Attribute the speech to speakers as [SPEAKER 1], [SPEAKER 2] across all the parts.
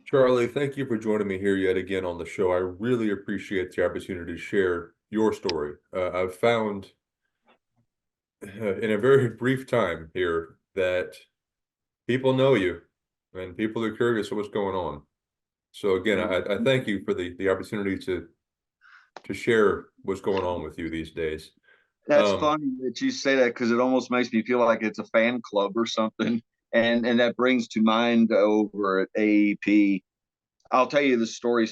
[SPEAKER 1] Charlie, thank you for joining me here yet again on the show. I really appreciate the opportunity to share your story. I've found in a very brief time here that people know you and people are curious what's going on. So again, I thank you for the opportunity to share what's going on with you these days.
[SPEAKER 2] That's
[SPEAKER 1] Um,
[SPEAKER 2] funny that you say that because it almost makes me feel like it's a fan club or something. And that brings to mind over at AEP. I'll tell you the story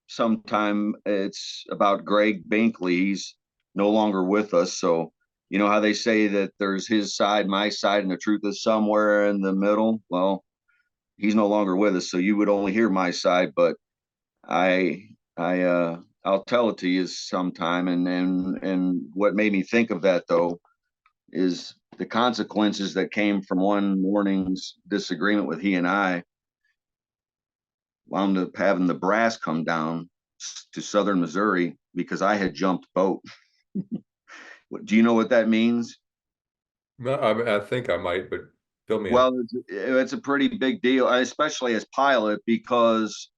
[SPEAKER 2] sometime. It's about Greg Binkley. He's no longer with us. So you know how they say that there's his side, my side, and the truth is somewhere in the middle. Well, he's no longer with us, so you would only hear my side, but I I'll tell it to you sometime. And what made me think of that though is the consequences that came from one morning's disagreement with he and I wound up having the brass come down to southern Missouri because I had jumped boat. Do you know what that means?
[SPEAKER 1] I think I might, but fill me in.
[SPEAKER 2] Well, it's a pretty big deal, especially as pilot, because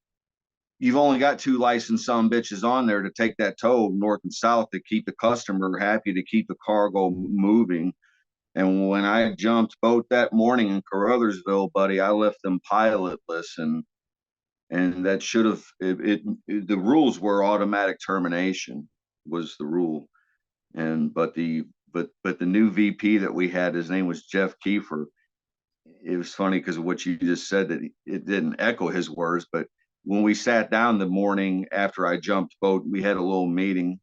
[SPEAKER 2] you've only got two licensed some bitches on there to take that tow north and south to keep the customer happy, to keep the cargo moving. And when I jumped boat that morning in Caruthersville, buddy, I left them pilotless, and that should have the rules were automatic termination was the rule. And but the new VP that we had, his name was Jeff Kiefer. It was funny because of what you just said, that it didn't echo his words, but when we sat down the morning after I jumped boat, we had a little meeting.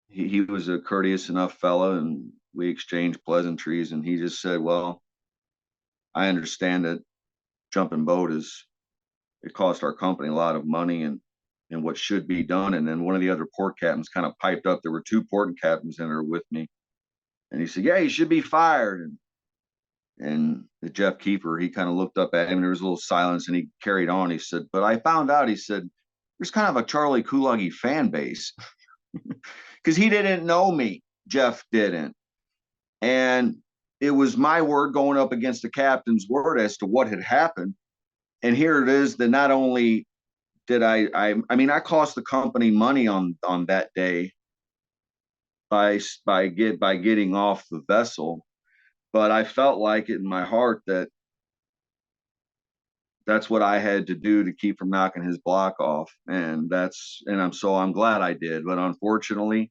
[SPEAKER 2] He was a courteous enough fella, and we exchanged pleasantries, and he just said, well, I understand that jumping boat is, it cost our company a lot of money, and what should be done. And then one of the other port captains kind of piped up. There were two port captains in there with me, and he said, yeah, you should be fired. And the Jeff Keeper, he kind of looked up at him, and there was a little silence, and he carried on. He said, but I found out, he said, there's kind of a Charlie Kulage fan base because he didn't know me. Jeff didn't. And it was my word going up against the captain's word as to what had happened. And here it is that not only did I mean, I cost the company money on that day by getting off the vessel, but I felt like it in my heart that that's what I had to do to keep from knocking his block off. I'm glad I did. But unfortunately, it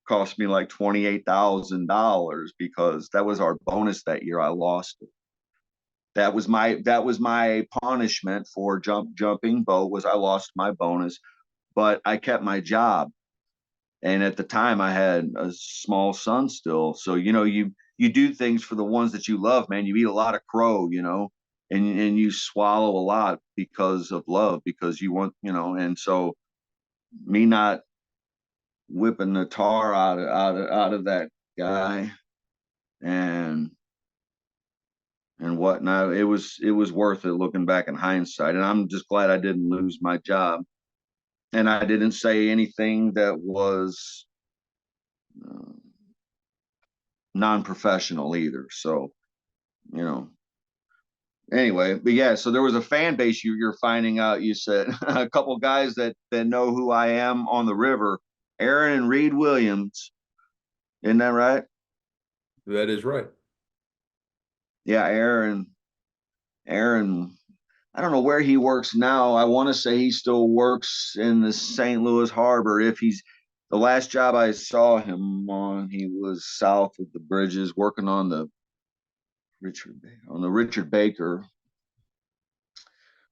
[SPEAKER 2] cost me like $28,000 because that was our bonus that year. I lost it. That was my punishment for jumping boat, was I lost my bonus, but I kept my job. And at the time I had a small son still. So, you do things for the ones that you love, man. You eat a lot of crow, and you swallow a lot because of love, because you want, and so me not whipping the tar out of that guy and whatnot, it was worth it looking back in hindsight. And I'm just glad I didn't lose my job. And I didn't say anything that was uh, non-professional either. So, you know, anyway, but yeah, so there was a fan base. You're finding out, you said a couple of guys that know who I am on the river, Aaron and Reed Williams. Isn't that right?
[SPEAKER 1] That is right.
[SPEAKER 2] Yeah, Aaron, I don't know where he works now. I want to say he still works in the St. Louis Harbor. If he's The last job I saw him on, he was south of the bridges working on the Richard Baker,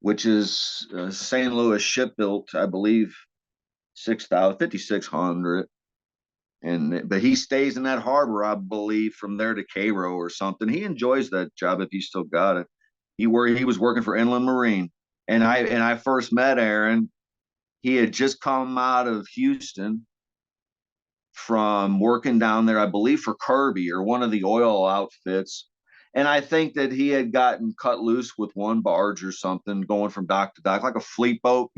[SPEAKER 2] which is St. Louis shipbuilt, I believe, 5,600. But he stays in that harbor, I believe, from there to Cairo or something. He enjoys that job if he still got it. He was working for Inland Marine, and I first met Aaron. He had just come out of Houston from working down there, I believe, for Kirby or one of the oil outfits. And I think that he had gotten cut loose with one barge or something, going from dock to dock, like a fleet boat.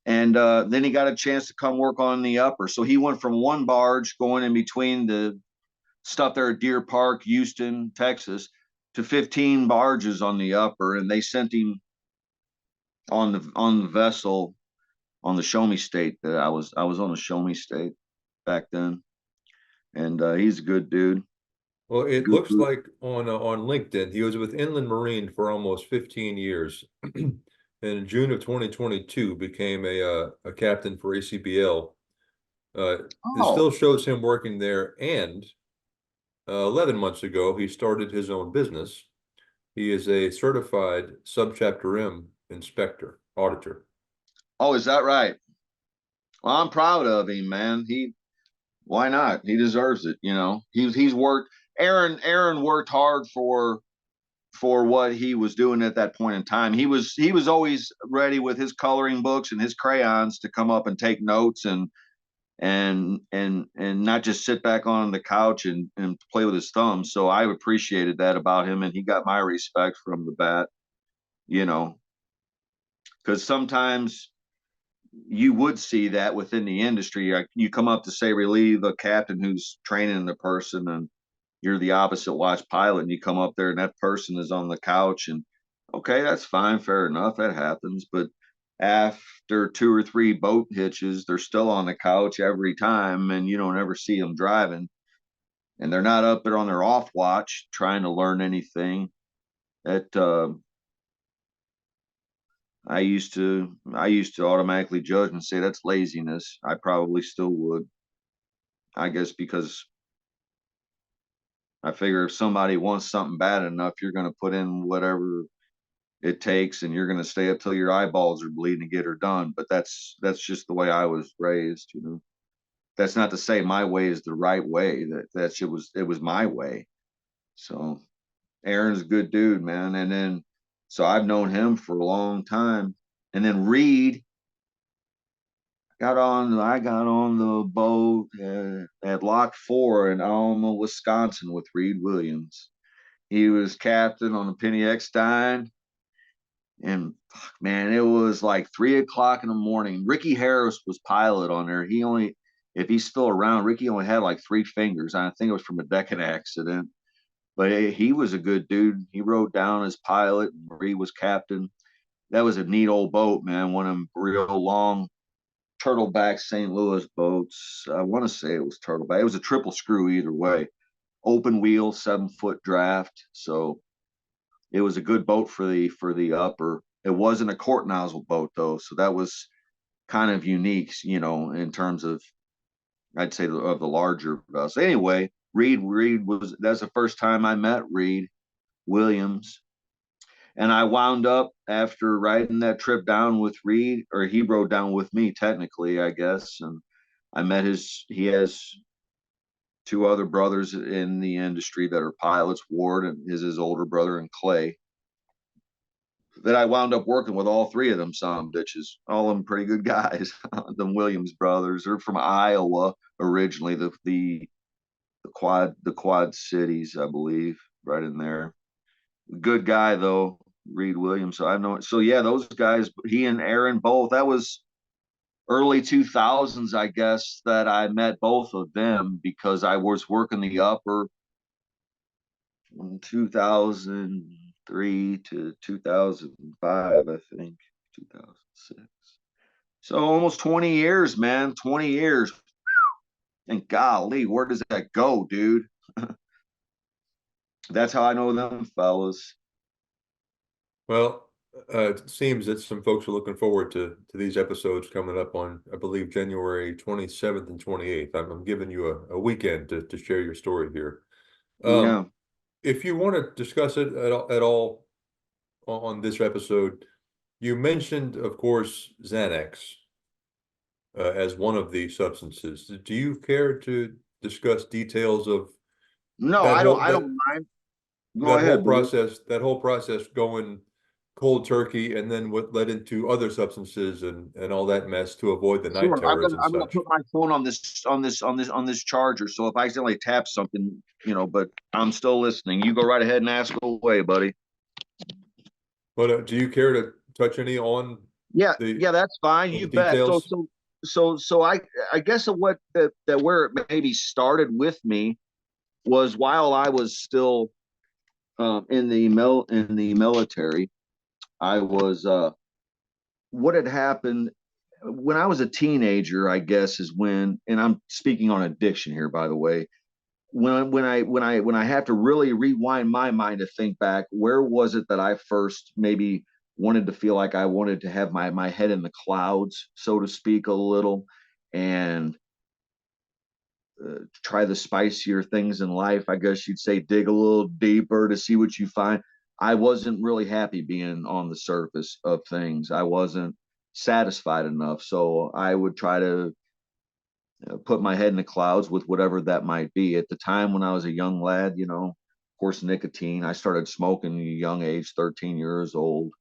[SPEAKER 2] And then he got a chance to come work on the upper. So he went from one barge going in between the stuff there at Deer Park, Houston, Texas, to 15 barges on the upper. And they sent him on the vessel on the Show Me State that I was on the Show Me State back then, and he's a good dude.
[SPEAKER 1] Well, it
[SPEAKER 2] Good
[SPEAKER 1] looks
[SPEAKER 2] dude.
[SPEAKER 1] like on LinkedIn, he was with Inland Marine for almost 15 years. And in June of 2022 became a captain for ACBL. It
[SPEAKER 2] Oh,
[SPEAKER 1] still shows him working there, and 11 months ago, he started his own business. He is a certified subchapter M inspector, auditor.
[SPEAKER 2] oh, is that right? Well, I'm proud of him, man. Why not? He deserves it. You know, he's worked. Aaron worked hard for what he was doing at that point in time. He was always ready with his coloring books and his crayons to come up and take notes and not just sit back on the couch and play with his thumbs. So I appreciated that about him, and he got my respect from the bat. You know, because sometimes you would see that within the industry. Like you come up to say relieve a captain who's training the person, and you're the opposite watch pilot, and you come up there and that person is on the couch, and okay, that's fine, fair enough, that happens. But after two or three boat hitches, they're still on the couch every time, and you don't ever see them driving, and they're not up there on their off watch trying to learn anything. That I used to automatically judge and say that's laziness. I probably still would. I guess because I figure if somebody wants something bad enough, you're going to put in whatever it takes, and you're going to stay up till your eyeballs are bleeding to get her done. But that's just the way I was raised. You know, that's not to say my way is the right way. It was my way. So Aaron's a good dude, man. And then so I've known him for a long time. And then Reed I got on the boat at Lock 4 in Alma, Wisconsin with Reed Williams. He was captain on the Penny Eckstein. And man, it was like 3 o'clock in the morning. Ricky Harris was pilot on there. If he's still around, Ricky only had like three fingers. I think it was from a decking accident. But he was a good dude. He rode down as pilot, and Reed was captain. That was a neat old boat, man. One of them real long turtleback St. Louis boats. I want to say it was turtleback. It was a triple screw either way. Open wheel, 7-foot draft. So it was a good boat for the upper. It wasn't a quart nozzle boat though, so that was kind of unique, you know, in terms of I'd say of the larger vessels. Anyway, Reed was that's the first time I met Reed Williams. And I wound up after riding that trip down with Reed, or he rode down with me technically, I guess. And I met he has two other brothers in the industry that are pilots, Ward and his older brother, and Clay. That I wound up working with all three of them some bitches, all of them pretty good guys. The Williams brothers are from Iowa originally, the quad cities, I believe, right in there. Good guy though, Reed Williams. So I know. So yeah, those guys, he and Aaron both. That was early 2000s, I guess, that I met both of them because I was working the upper from 2003 to 2005, I think, 2006. So almost 20 years, man, 20 years. And golly, where does that go, dude? That's how I know them fellas.
[SPEAKER 1] Well, it seems that some folks are looking forward to these episodes coming up on, I believe, January 27th and 28th. I'm giving you a weekend to share your story here.
[SPEAKER 2] Yeah.
[SPEAKER 1] If you want to discuss it at all on this episode, you mentioned, of course, Xanax as one of the substances. Do you care to discuss details of
[SPEAKER 2] No,
[SPEAKER 1] that whole
[SPEAKER 2] I
[SPEAKER 1] that
[SPEAKER 2] don't mind. Go ahead, buddy.
[SPEAKER 1] that whole process going cold turkey and then what led into other substances and all that mess to avoid the night
[SPEAKER 2] Sure.
[SPEAKER 1] terrors and
[SPEAKER 2] I'm gonna
[SPEAKER 1] such?
[SPEAKER 2] put my phone on this charger. So if I accidentally tap something, you know, but I'm still listening. You go right ahead and ask away, buddy.
[SPEAKER 1] But do you care to touch any on
[SPEAKER 2] Yeah,
[SPEAKER 1] the
[SPEAKER 2] yeah, that's fine.
[SPEAKER 1] on the
[SPEAKER 2] You bet.
[SPEAKER 1] details?
[SPEAKER 2] I guess of what that where it maybe started with me was while I was still in the military. I was what had happened when I was a teenager, I guess, is when, and I'm speaking on addiction here, by the way, when I have to really rewind my mind to think back, where was it that I first maybe wanted to feel like I wanted to have my head in the clouds, so to speak, a little, and try the spicier things in life. I guess you'd say dig a little deeper to see what you find. I wasn't really happy being on the surface of things. I wasn't satisfied enough. So I would try to put my head in the clouds with whatever that might be. At the time when I was a young lad, of course, nicotine. I started smoking at a young age, 13 years old,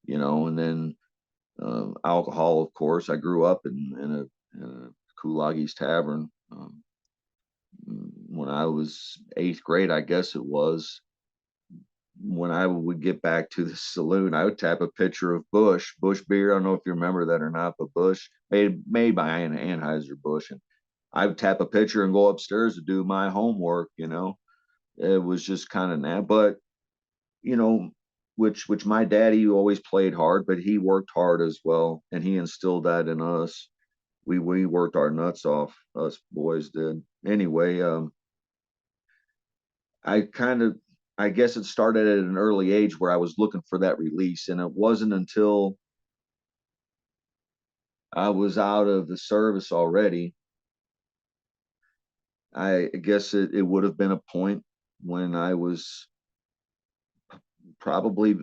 [SPEAKER 2] and then alcohol, of course. I grew up in a Kulage's tavern. When I was eighth grade, I guess it was, when I would get back to the saloon, I would tap a pitcher of Bush beer. I don't know if you remember that or not, but Bush made by Anheuser-Busch. And I would tap a pitcher and go upstairs to do my homework. It was just kind of that, but you know, which my daddy always played hard, but he worked hard as well, and he instilled that in us. We worked our nuts off, us boys did. Anyway, I kind of, I guess it started at an early age where I was looking for that release. And it wasn't until I was out of the service already. I guess it would have been a point when I was probably,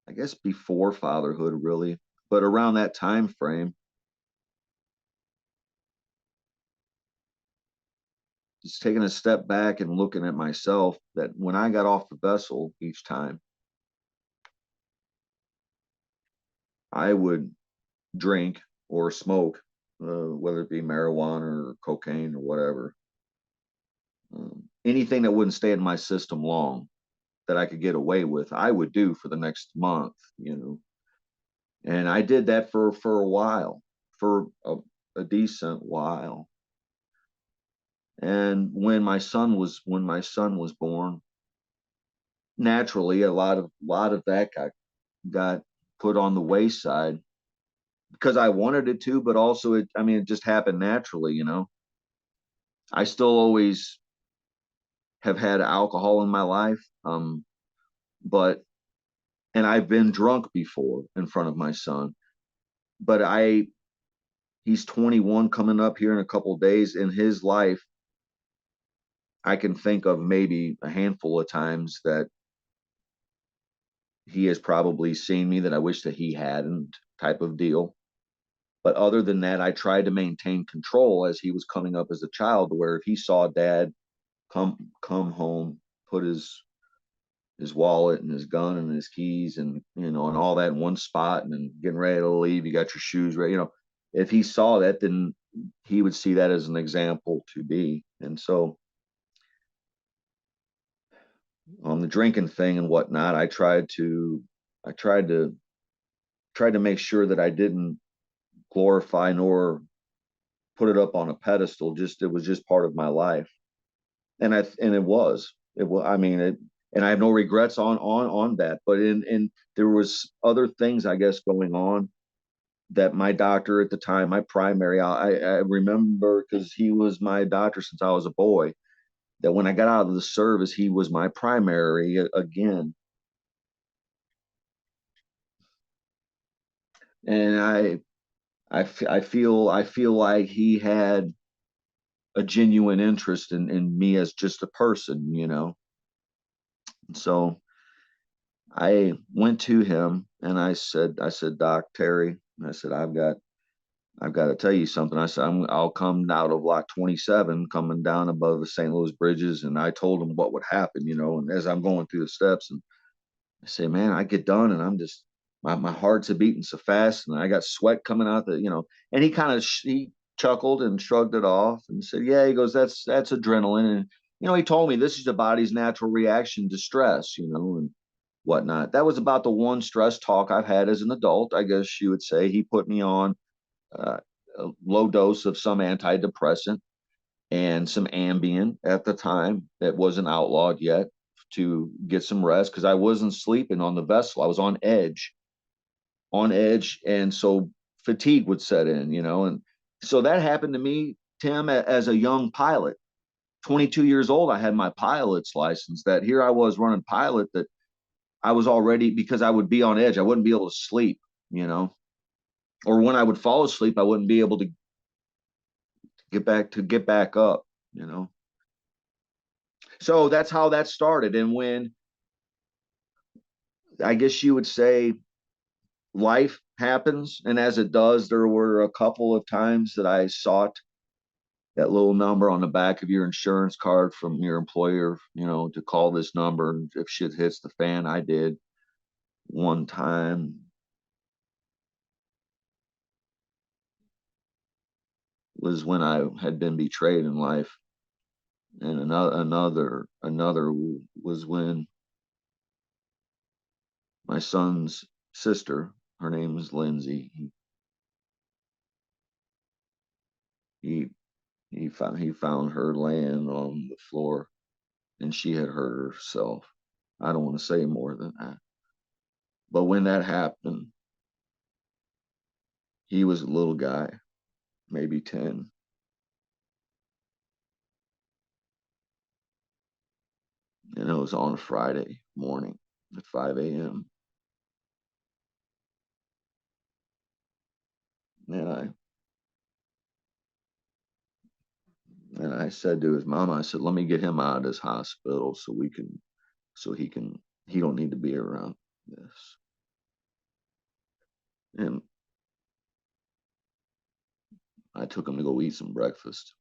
[SPEAKER 2] I guess, before fatherhood, really, but around that time frame, just taking a step back and looking at myself, that when I got off the vessel each time, I would drink or smoke, whether it be marijuana or cocaine or whatever. Anything that wouldn't stay in my system long that I could get away with, I would do for the next month. And I did that for a while, for a decent while. And when my son was born, naturally a lot of that got put on the wayside because I wanted it to, but also it just happened naturally. I still always have had alcohol in my life. But and I've been drunk before in front of my son, but he's 21 coming up here in a couple of days. In his life, I can think of maybe a handful of times that he has probably seen me that I wish that he hadn't, type of deal. But other than that, I tried to maintain control as he was coming up as a child, where if he saw dad come home, put his wallet and his gun and his keys and all that in one spot, and then getting ready to leave, you got your shoes ready. If he saw that, then he would see that as an example to be. And so on the drinking thing and whatnot, I tried to make sure that I didn't glorify nor put it up on a pedestal. Just, it was just part of my life. And it was, I mean, and I have no regrets on that. But in there was other things, I guess, going on that my doctor at the time, my primary, I remember, because he was my doctor since I was a boy, that when I got out of the service, he was my primary again. And I feel like he had a genuine interest in me as just a person. So I went to him and I said, Doc Terry, I said, I've got to tell you something. I said, I'll come out of Lot 27, coming down above the St. Louis bridges. And I told him what would happen. And as I'm going through the steps, and I say, man, I get done and I'm just, my heart's a beating so fast and I got sweat coming out and he chuckled and shrugged it off and said, yeah, he goes, that's adrenaline. And, he told me this is the body's natural reaction to stress, and whatnot. That was about the one stress talk I've had as an adult, I guess you would say. He put me on uh, a low dose of some antidepressant and some Ambien at the time that wasn't outlawed yet, to get some rest, because I wasn't sleeping on the vessel. I was on edge. on edge, and so fatigue would set in, you know. And so that happened to me, Tim, as a young pilot. 22 years old, I had my pilot's license. That here I was running pilot, that I was already, because I would be on edge. I wouldn't be able to sleep, you know, or when I would fall asleep, I wouldn't be able to get back up, you know. So that's how that started. And when, I guess you would say, life happens, and as it does, there were a couple of times that I sought that little number on the back of your insurance card from your employer, you know, to call this number. And if shit hits the fan, I did one time. Was when I had been betrayed in life. And another was when my son's sister, her name is Lindsay, he he found her laying on the floor, and she had hurt herself. I don't want to say more than that. But when that happened, he was a little guy, maybe 10. And it was on a Friday morning at 5 a.m. And I said to his mom, I said, let me get him out of this hospital so he don't need to be around this. And I took him to go eat some breakfast.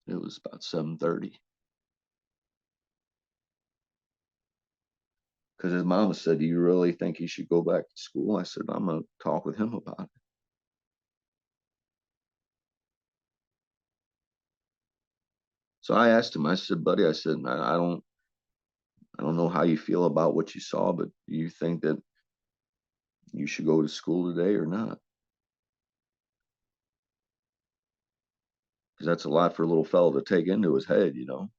[SPEAKER 2] It was about 7:30. Because his mama said, do you really think he should go back to school? I said, I'm going to talk with him about it. So I asked him, I said, buddy, I said, I don't know how you feel about what you saw, but do you think that you should go to school today or not? Because that's a lot for a little fellow to take into his head, you know.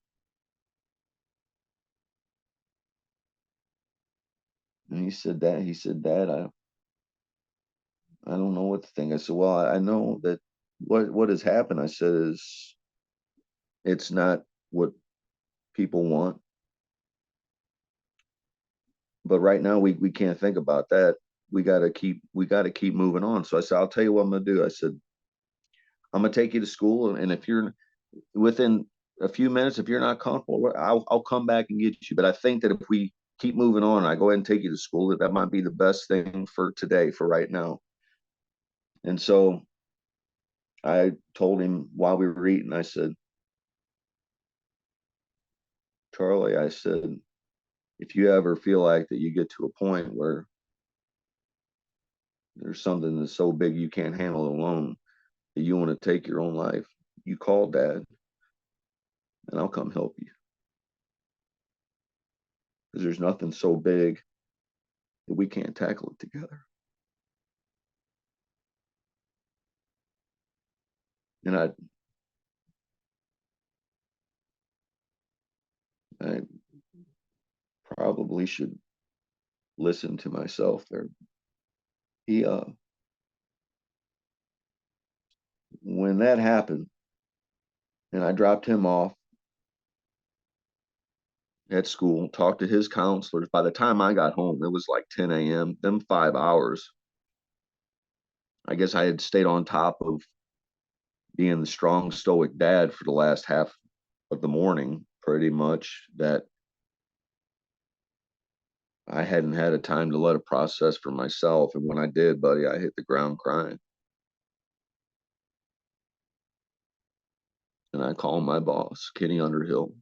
[SPEAKER 2] And he said, Dad, I don't know what to think. I said, well, I know that what has happened, I said, is it's not what people want. But right now we can't think about that. We gotta keep moving on. So I said, I'll tell you what I'm gonna do. I said, I'm gonna take you to school, and if you're within a few minutes, if you're not comfortable, I'll come back and get you. But I think that if we keep moving on, I go ahead and take you to school, that might be the best thing for today, for right now. And so I told him while we were eating, I said, Charlie, I said, if you ever feel like that you get to a point where there's something that's so big you can't handle it alone, that you want to take your own life, you call Dad, and I'll come help you. Because there's nothing so big that we can't tackle it together. And I probably should listen to myself there. He When that happened, and I dropped him off at school, talked to his counselors. By the time I got home, it was like 10 a.m. Them 5 hours, I guess I had stayed on top of being the strong, stoic dad for the last half of the morning, pretty much, that I hadn't had a time to let it process for myself. And when I did, buddy, I hit the ground crying. And I called my boss, Kenny Underhill,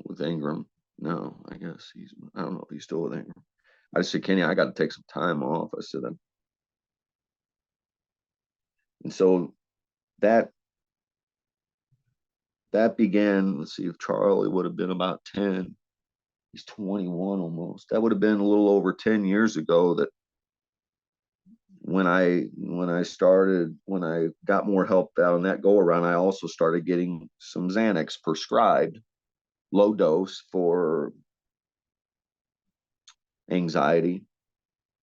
[SPEAKER 2] with Ingram. No, I guess I don't know if he's still with Ingram. I just said, Kenny, I got to take some time off. I said, and so that began, let's see, if Charlie would have been about 10, he's 21 almost. That would have been a little over 10 years ago, that when I got more help out on that go around, I also started getting some Xanax prescribed, low dose, for anxiety,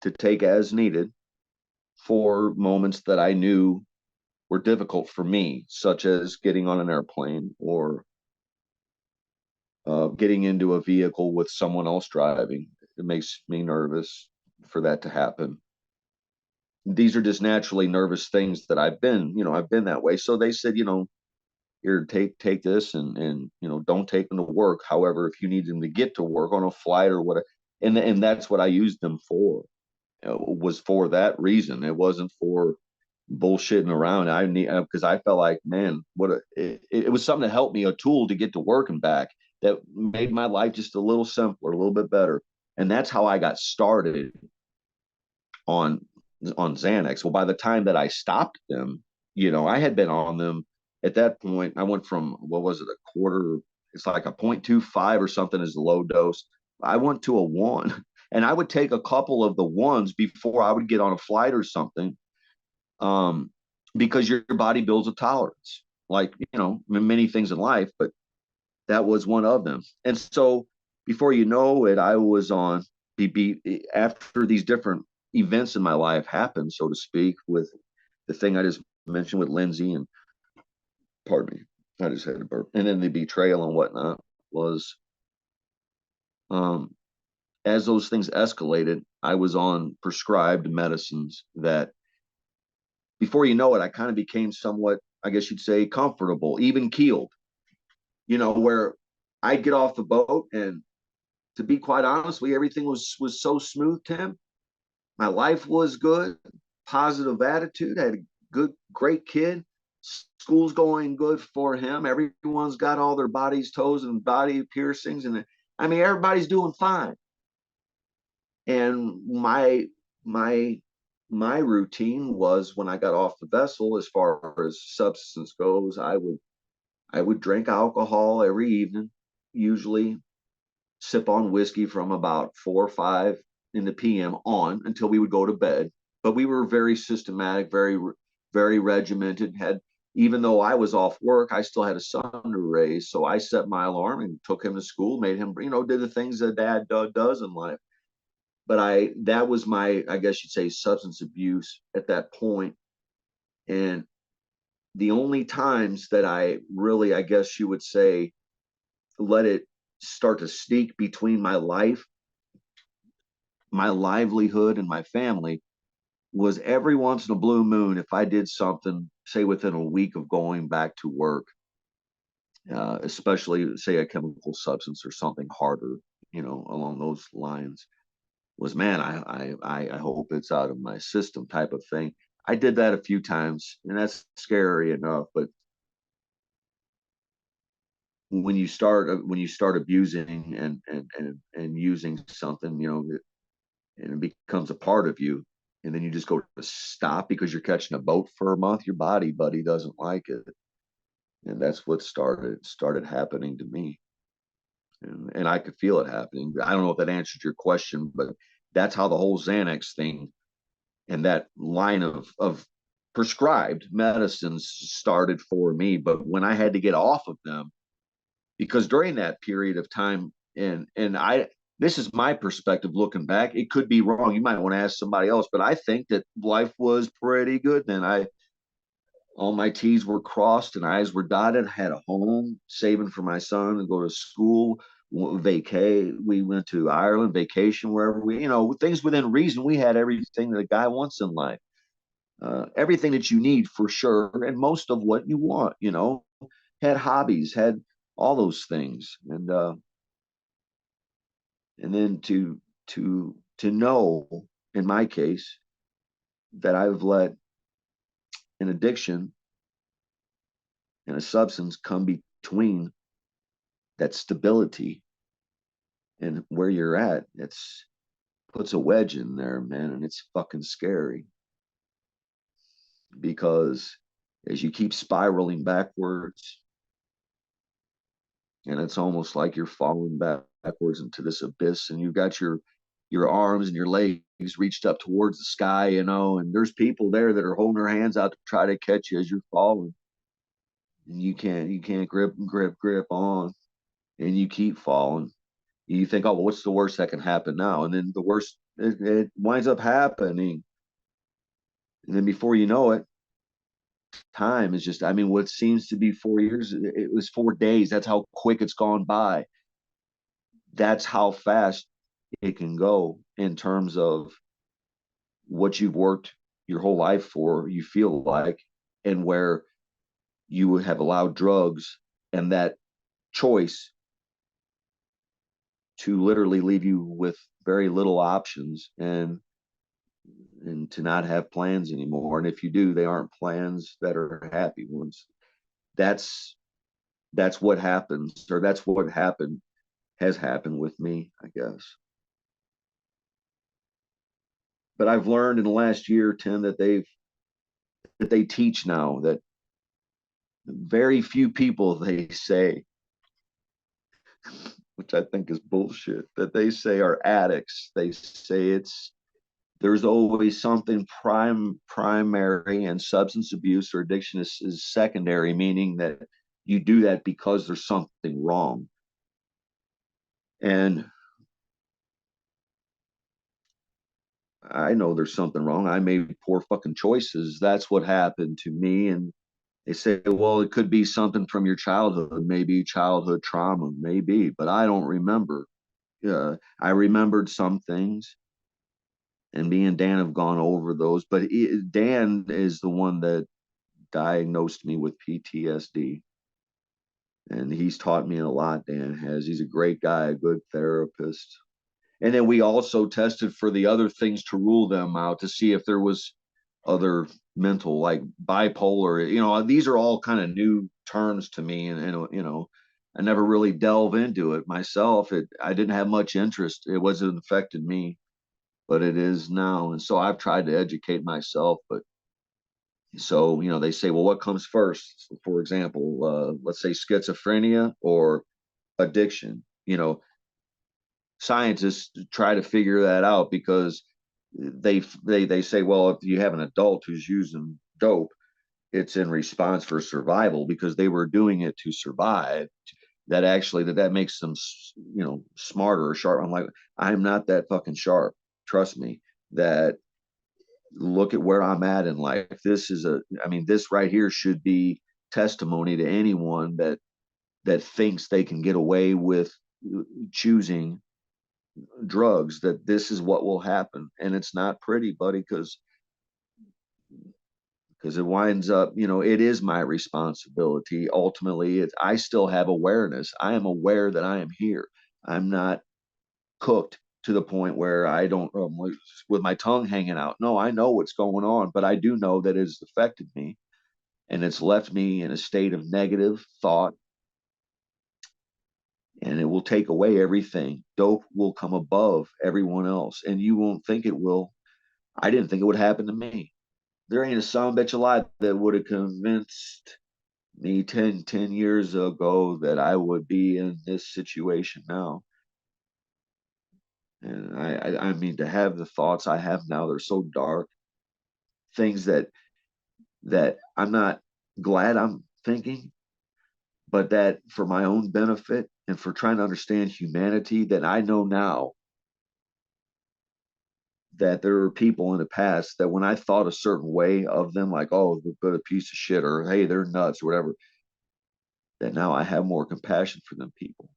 [SPEAKER 2] to take as needed. for moments that I knew were difficult for me, such as getting on an airplane or getting into a vehicle with someone else driving. It makes me nervous for that to happen. These are just naturally nervous things that I've been that way. So they said, here, take this and don't take them to work. However, if you need them to get to work on a flight or whatever, and that's what I used them for, was for that reason. It wasn't for bullshitting around. I need, because I felt like, man, it was something to help me, a tool to get to work and back that made my life just a little simpler, a little bit better. And that's how I got started on Xanax. Well, by the time that I stopped them, I had been on them at that point. I went from, what was it, a quarter? It's like a 0.25 or something is the low dose. I went to a 1, and I would take a couple of the ones before I would get on a flight or something, um, because your body builds a tolerance, like, many things in life, but that was one of them. And so before you know it, I was on after these different events in my life happened, so to speak, with the thing I just mentioned with Lindsay, and pardon me, I just had to burp, and then the betrayal and whatnot was, um, as those things escalated, I was on prescribed medicines that before you know it, I kind of became somewhat, I guess you'd say, comfortable, even keeled, where I'd get off the boat, and to be quite honest with you, everything was so smooth, Tim. My life was good, positive attitude. I had a great kid. School's going good for him. Everyone's got all their bodies, toes, and body piercings, and I mean, everybody's doing fine. And my routine was, when I got off the vessel, as far as substance goes, I would drink alcohol every evening, usually sip on whiskey from about 4 or 5 in the PM on until we would go to bed. But we were very systematic, very, very regimented. Even though I was off work, I still had a son to raise. So I set my alarm and took him to school, made him, did the things that dad does in life. But that was my, I guess you'd say, substance abuse at that point. And the only times that I really, I guess you would say, let it start to sneak between my life, my livelihood, and my family was every once in a blue moon. If I did something, say within a week of going back to work, especially say a chemical substance or something harder, along those lines, was, man, I hope it's out of my system type of thing. I did that a few times, and that's scary enough. But when you start abusing and using something, and it becomes a part of you, and then you just go to stop because you're catching a boat for a month, your buddy doesn't like it. And that's what started happening to me. And I could feel it happening. I don't know if that answers your question, but that's how the whole Xanax thing and that line of prescribed medicines started for me. But when I had to get off of them, because during that period of time, and I this is my perspective looking back, it could be wrong, you might want to ask somebody else, but I think that life was pretty good then. All my T's were crossed and I's were dotted. I had a home, saving for my son to go to school, we went to Ireland, vacation, wherever things within reason. We had everything that a guy wants in life, everything that you need for sure, and most of what you want, had hobbies, had all those things. And then to know, in my case, that I've let an addiction and a substance come between that stability and where you're at, it's puts a wedge in there, man, and it's fucking scary. Because as you keep spiraling backwards, and it's almost like you're falling backwards into this abyss, and you've got your arms and your legs reached up towards the sky, and there's people there that are holding their hands out to try to catch you as you're falling, and you can't grip on, and you keep falling. You think, oh, well, what's the worst that can happen now? And then the worst, it winds up happening. And then before you know it, time is just, I mean, what seems to be 4 years, it was 4 days. That's how quick it's gone by. That's how fast it can go in terms of what you've worked your whole life for, you feel like, and where you have allowed drugs and that choice to literally leave you with very little options, and to not have plans anymore. And if you do, they aren't plans that are happy ones. That's that's what happens, or that's what happened, has happened with me, I guess. But I've learned in the last year, Tim, that they teach now that very few people, they say, which I think is bullshit, that they say are addicts. They say it's there's always something primary, and substance abuse or addiction is secondary, meaning that you do that because there's something wrong. And I know there's something wrong. I made poor fucking choices. That's what happened to me. And they say, well, it could be something from your childhood, maybe childhood trauma, maybe, but I don't remember. I remembered some things, and me and Dan have gone over those. But Dan is the one that diagnosed me with PTSD, and he's taught me a lot. Dan has. He's a great guy, a good therapist. And then we also tested for the other things to rule them out, to see if there was other mental, like bipolar. These are all kind of new terms to me, and I never really delve into it myself. I didn't have much interest. It wasn't affected me, but it is now. And so I've tried to educate myself. But so, they say, well, what comes first? For example, let's say schizophrenia or addiction. Scientists try to figure that out, because they say, well, if you have an adult who's using dope, it's in response for survival, because they were doing it to survive. That actually that makes them smarter or sharp. I'm like, I'm not that fucking sharp. Trust me. That Look at where I'm at in life. This right here should be testimony to anyone that thinks they can get away with choosing drugs, that this is what will happen. And it's not pretty, buddy, because it winds up, it is my responsibility. Ultimately, I still have awareness. I am aware that I am here. I'm not cooked to the point where I don't, with my tongue hanging out. No, I know what's going on, but I do know that it has affected me, and it's left me in a state of negative thought, and it will take away everything. Dope will come above everyone else, and you won't think it will. I didn't think it would happen to me. There ain't a son bitch alive that would have convinced me 10 years ago that I would be in this situation now. And I mean, to have the thoughts I have now, they're so dark. Things that I'm not glad I'm thinking, but that for my own benefit and for trying to understand humanity, that I know now that there are people in the past that when I thought a certain way of them, like, oh, they're a piece of shit, or hey, they're nuts, or whatever, that now I have more compassion for them people,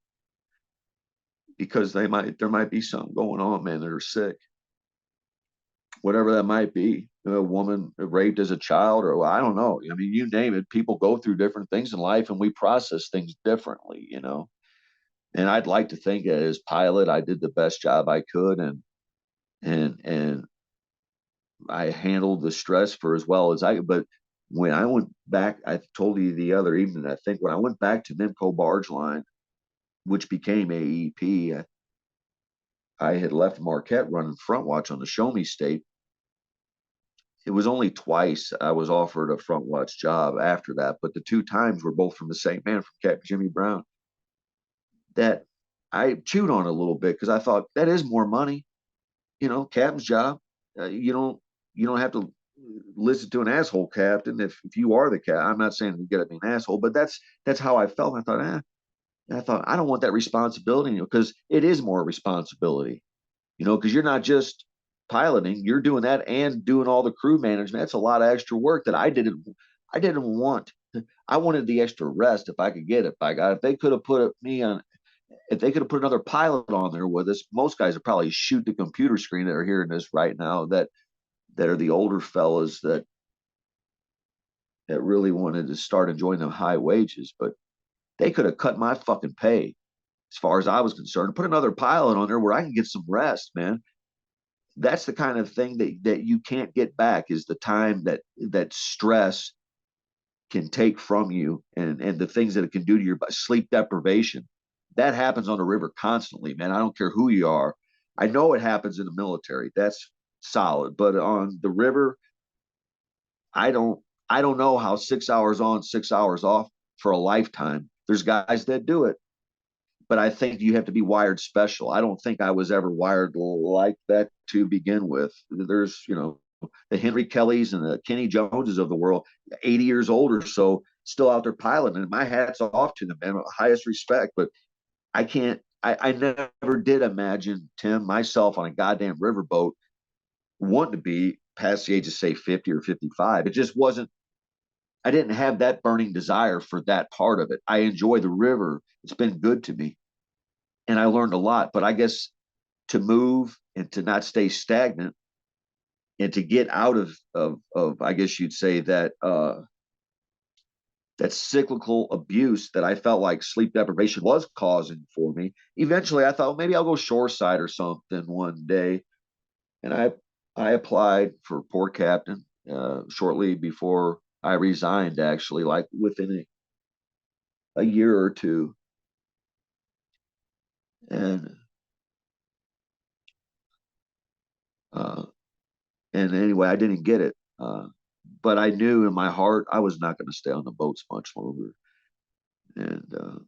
[SPEAKER 2] because there might be something going on, man, that are sick, whatever that might be. A woman raped as a child, or I don't know. I mean, you name it. People go through different things in life, and we process things differently. And I'd like to think, as pilot, I did the best job I could, and I handled the stress for as well as I could. But when I went back, I told you the other evening, I think, when I went back to Nimco Barge Line, which became AEP, I had left Marquette running front watch on the Show Me State. It was only twice I was offered a front watch job after that, but the two times were both from the same man, from Captain Jimmy Brown. That I chewed on a little bit, because I thought that is more money, captain's job. You don't have to listen to an asshole captain if you are the captain. I'm not saying you get to be an asshole, but that's how I felt. I thought I don't want that responsibility, because it is more responsibility, because you're not just
[SPEAKER 3] piloting, you're doing that and doing all the crew management. That's a lot of extra work that I didn't want. I wanted the extra rest if I could get it. By God, if they could have put me on, if they could have put another pilot on there with us, most guys would probably shoot the computer screen that are hearing this right now. That are the older fellas that really wanted to start enjoying the high wages, but they could have cut my fucking pay as far as I was concerned. Put another pilot on there where I can get some rest, man. That's the kind of thing that you can't get back, is the time that stress can take from you, and the things that it can do to your sleep deprivation. That happens on the river constantly, man. I don't care who you are. I know it happens in the military. That's solid. But on the river, I don't know how 6 hours on, 6 hours off for a lifetime. There's guys that do it, but I think you have to be wired special. I don't think I was ever wired like that to begin with. There's, the Henry Kellys and the Kenny Joneses of the world, 80 years old or so, still out there piloting. And my hat's off to them, man. Highest respect. But I can't, I never did imagine, Tim, myself on a goddamn riverboat wanting to be past the age of, say, 50 or 55. It just wasn't, I didn't have that burning desire for that part of it. I enjoy the river. It's been good to me. And I learned a lot. But I guess to move and to not stay stagnant and to get out of I guess you'd say that that cyclical abuse that I felt like sleep deprivation was causing for me. Eventually I thought, well, maybe I'll go shoreside or something one day. And I applied for port captain shortly before I resigned, actually, like within a year or two. And anyway, I didn't get it. But I knew in my heart I was not going to stay on the boats much longer. And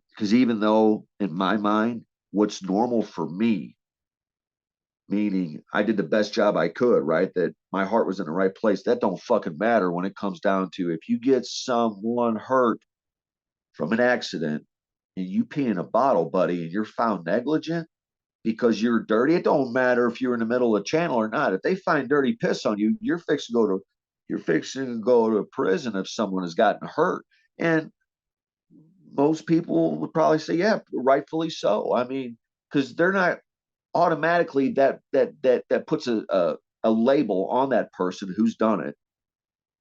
[SPEAKER 3] because even though in my mind, what's normal for me, meaning I did the best job I could, right? That my heart was in the right place. That don't fucking matter when it comes down to, if you get someone hurt from an accident and you pee in a bottle, buddy, and you're found negligent because you're dirty. It don't matter if you're in the middle of the channel or not. If they find dirty piss on you, you're fixing to go to prison if someone has gotten hurt. And most people would probably say, yeah, rightfully so. I mean, because they're not automatically that puts a label on that person who's done it.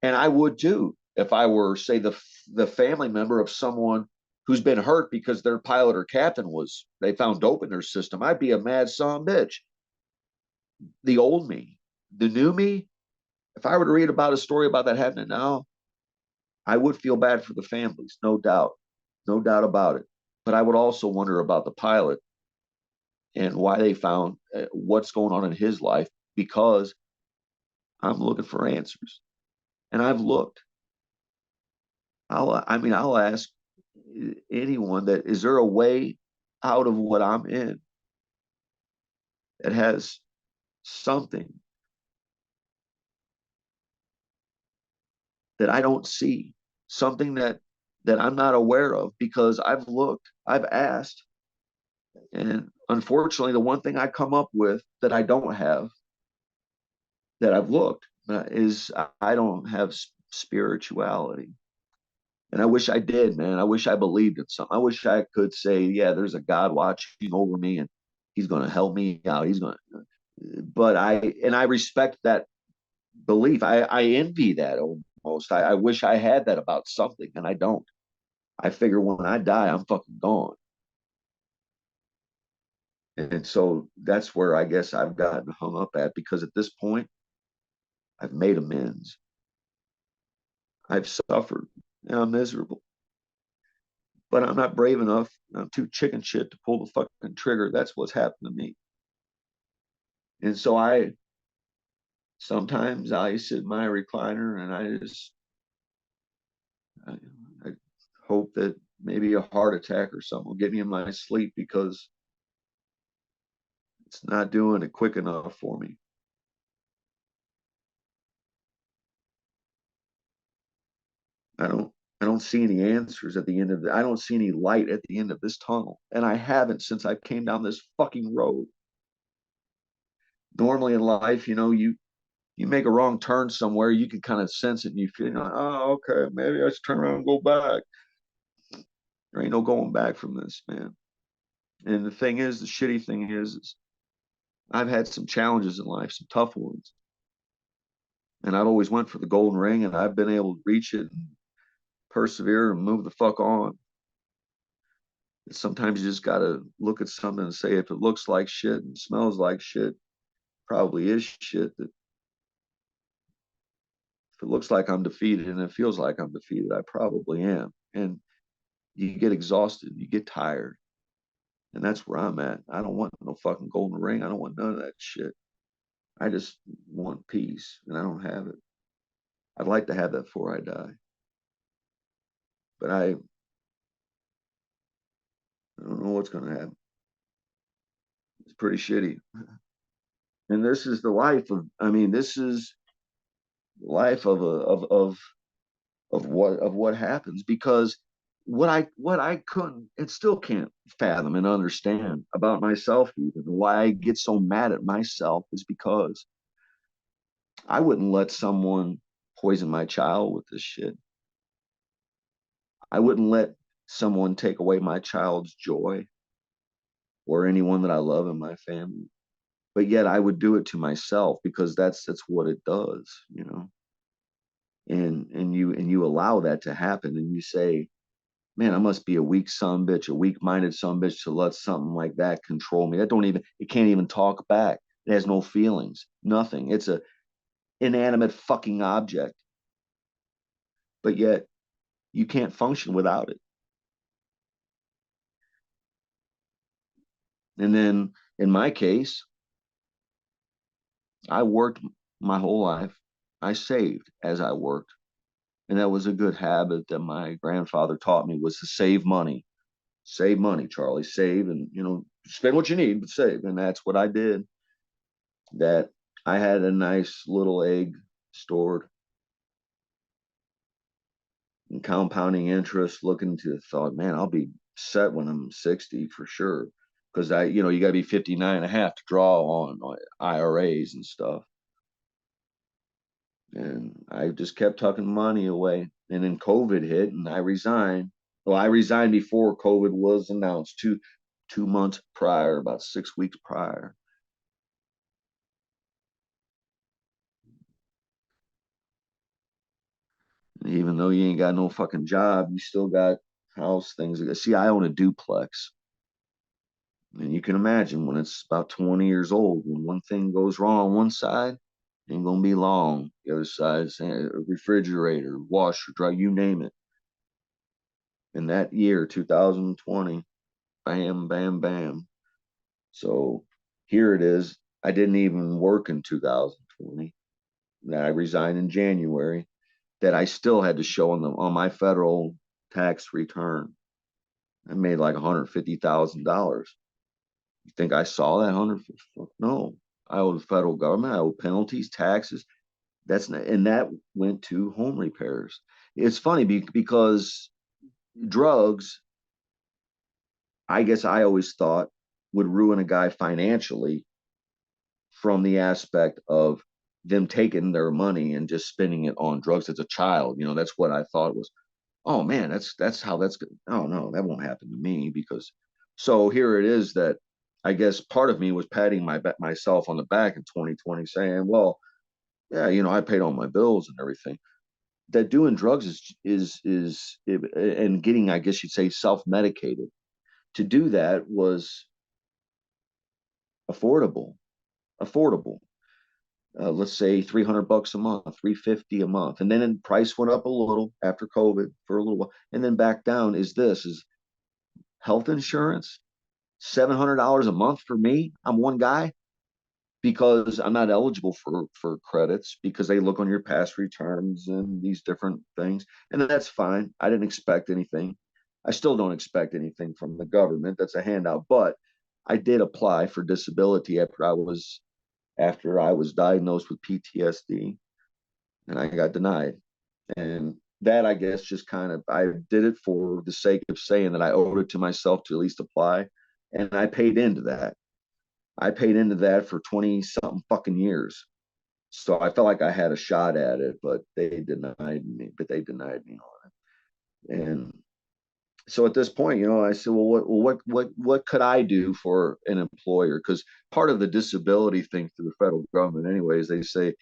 [SPEAKER 3] And I would too if I were, say, the family member of someone who's been hurt because their pilot or captain they found dope in their system. I'd be a mad son of a bitch. The old me, the new me, if I were to read about a story about that happening now, I would feel bad for the families, no doubt about it. But I would also wonder about the pilot and why they found what's going on in his life, because I'm looking for answers. And I've looked. I'll ask anyone, that is there a way out of what I'm in that has something that I don't see, something that I'm not aware of, because I've looked, I've asked. And unfortunately, the one thing I come up with that I don't have, that I've looked, is I don't have spirituality. And I wish I did, man. I wish I believed in something. I wish I could say, yeah, there's a God watching over me and he's going to help me out. But I respect that belief. I envy that almost. I wish I had that about something, and I don't. I figure when I die, I'm fucking gone. And so that's where I guess I've gotten hung up at, because at this point, I've made amends. I've suffered and I'm miserable, but I'm not brave enough. I'm too chicken shit to pull the fucking trigger. That's what's happened to me. And so sometimes I sit in my recliner and I hope that maybe a heart attack or something will get me in my sleep, because it's not doing it quick enough for me. I don't see any answers at the end of I don't see any light at the end of this tunnel. And I haven't since I came down this fucking road. normally in life, you make a wrong turn somewhere, you can kind of sense it and you feel, oh, okay, maybe I should turn around and go back. There ain't no going back from this, man. And the thing is, the shitty thing is I've had some challenges in life, some tough ones. And I've always went for the golden ring, and I've been able to reach it and persevere and move the fuck on. And sometimes you just gotta look at something and say, if it looks like shit and smells like shit, probably is shit. That if it looks like I'm defeated and it feels like I'm defeated, I probably am. And you get exhausted, you get tired. And that's where I'm at. I don't want no fucking golden ring. I don't want none of that shit. I just want peace, and I don't have it. I'd like to have that before I die. But I don't know what's going to happen. It's pretty shitty. And this is the life of, I mean, this is the life of what happens, because what I couldn't and still can't fathom and understand about myself, even why I get so mad at myself, is because I wouldn't let someone poison my child with this shit. I wouldn't let someone take away my child's joy or anyone that I love in my family. But yet I would do it to myself, because that's what it does, And you allow that to happen, and you say, man, I must be a weak son bitch, a weak-minded son bitch, to let something like that control me. It can't even talk back. It has no feelings, nothing. It's a inanimate fucking object. But yet you can't function without it. And then in my case, I worked my whole life. I saved as I worked. And that was a good habit that my grandfather taught me, was to save money. Save money, Charlie. Save, and spend what you need, but save. And that's what I did. That I had a nice little egg stored, and compounding interest, looking to thought, man, I'll be set when I'm 60 for sure. Because you got to be 59 and a half to draw on IRAs and stuff. And I just kept tucking money away. And then COVID hit, and I resigned. Well, I resigned before COVID was announced, two months prior, about 6 weeks prior. Even though you ain't got no fucking job, you still got house things. See, I own a duplex. And you can imagine, when it's about 20 years old, when one thing goes wrong on one side, ain't gonna be long. The other side's a refrigerator, washer, dryer, you name it. In that year, 2020, bam, bam, bam. So here it is. I didn't even work in 2020. I resigned in January. That I still had to show on my federal tax return. I made like $150,000. You think I saw that 150? No. I owe the federal government. I owe penalties, taxes. And that went to home repairs. It's funny because drugs, I guess I always thought, would ruin a guy financially, from the aspect of them taking their money and just spending it on drugs as a child. That's what I thought was, oh man, that's how that's good. Oh no, that won't happen to me. Because so here it is, that I guess part of me was patting myself on the back in 2020, saying, well, yeah, I paid all my bills and everything. That doing drugs is and getting, I guess you'd say, self-medicated. To do that was affordable. Let's say $300 a month, $350 a month, and then the price went up a little after COVID for a little while, and then back down. Is health insurance $700 a month for me? I'm one guy, because I'm not eligible for credits, because they look on your past returns and these different things, and that's fine. I didn't expect anything. I still don't expect anything from the government. That's a handout. But I did apply for disability after I was diagnosed with PTSD, and I got denied. And that, I guess, just kind of, I did it for the sake of saying that I owed it to myself to at least apply, and I paid into that. I paid into that for 20 something fucking years. So I felt like I had a shot at it, but they denied me on it. And so at this point, you know, I said, well, what could I do for an employer? Because part of the disability thing through the federal government, anyways, they say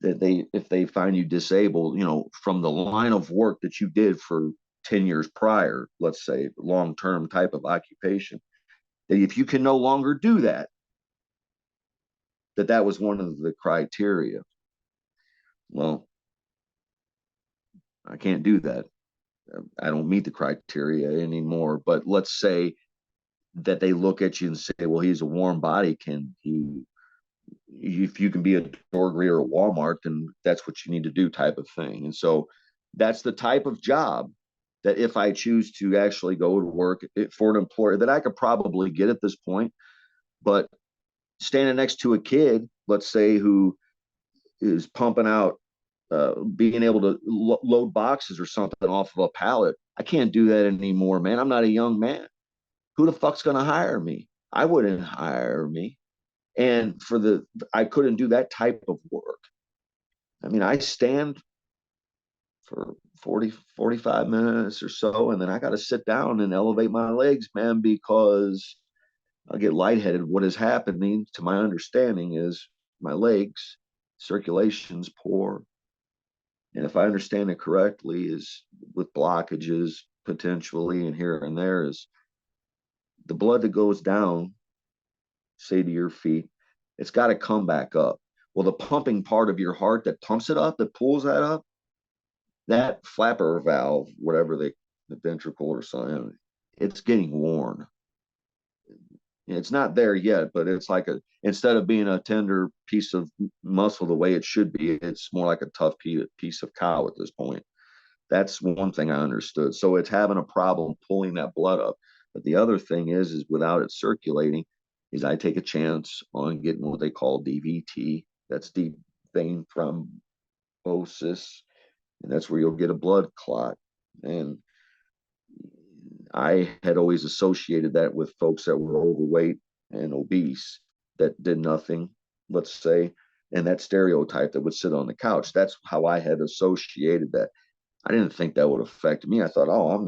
[SPEAKER 3] that if they find you disabled, you know, from the line of work that you did for 10 years prior, let's say long-term type of occupation, that if you can no longer do that, that was one of the criteria. Well, I can't do that. I don't meet the criteria anymore. But let's say that they look at you and say, well, he's a warm body. Can he, if you can be a door greeter at Walmart, then that's what you need to do, type of thing. And so that's the type of job that if I choose to actually go to work for an employer that I could probably get at this point. But standing next to a kid, let's say, who is pumping out, being able to load boxes or something off of a pallet, I can't do that anymore, man. I'm not a young man. Who the fuck's going to hire me? I wouldn't hire me. And I couldn't do that type of work. I mean, I stand for 45 minutes or so, and then I got to sit down and elevate my legs, man, because I'll get lightheaded. What is happening, to my understanding, is my legs, circulation's poor. And if I understand it correctly, is with blockages potentially and here and there, is the blood that goes down, say to your feet, it's got to come back up. Well, the pumping part of your heart that pumps it up, that pulls that up, that flapper valve, whatever the ventricle or something, it's getting worn. It's not there yet, but it's like instead of being a tender piece of muscle the way it should be, it's more like a tough piece of cow at this point. That's one thing I understood. So it's having a problem pulling that blood up. But the other thing is without it circulating, is I take a chance on getting what they call DVT. That's deep vein thrombosis, and that's where you'll get a blood clot. And I had always associated that with folks that were overweight and obese that did nothing, let's say, and that stereotype that would sit on the couch. That's how I had associated that. I didn't think that would affect me. I thought, oh, I'm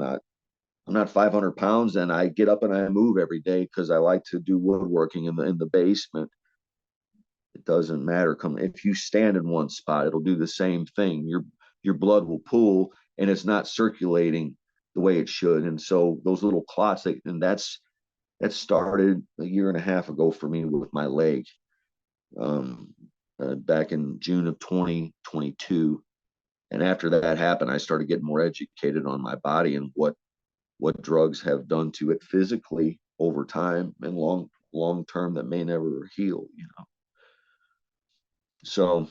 [SPEAKER 3] not 500 pounds, and I get up and I move every day because I like to do woodworking in the basement. It doesn't matter. If you stand in one spot, it'll do the same thing. Your blood will pool, and it's not circulating the way it should. And so those little clots, that started a year and a half ago for me with my leg. Back in June of 2022. And after that happened, I started getting more educated on my body and what drugs have done to it physically over time and long term that may never heal, you know. So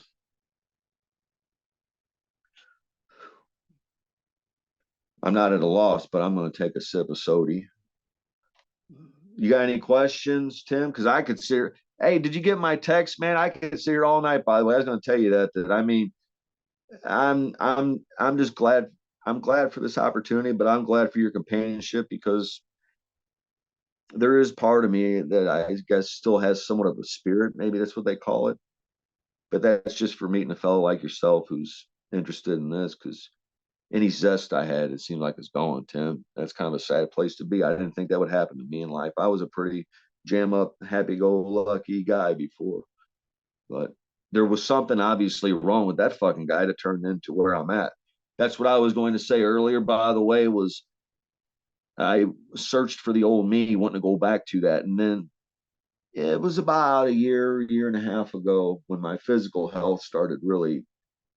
[SPEAKER 3] I'm not at a loss, but I'm going to take a sip of sody. You got any questions, Tim? Because I could sit here. Hey, did you get my text, man? I could sit here all night. By the way, I was going to tell you that I mean, I'm just glad. I'm glad for this opportunity, but I'm glad for your companionship, because there is part of me that I guess still has somewhat of a spirit. Maybe that's what they call it. But that's just for meeting a fellow like yourself who's interested in this, because any zest I had, it seemed like it's gone, Tim. That's kind of a sad place to be. I didn't think that would happen to me in life. I was a pretty jam up, happy go lucky guy before. But there was something obviously wrong with that fucking guy to turn into where I'm at. That's what I was going to say earlier, by the way, was I searched for the old me, wanting to go back to that. And then it was about a year and a half ago when my physical health started really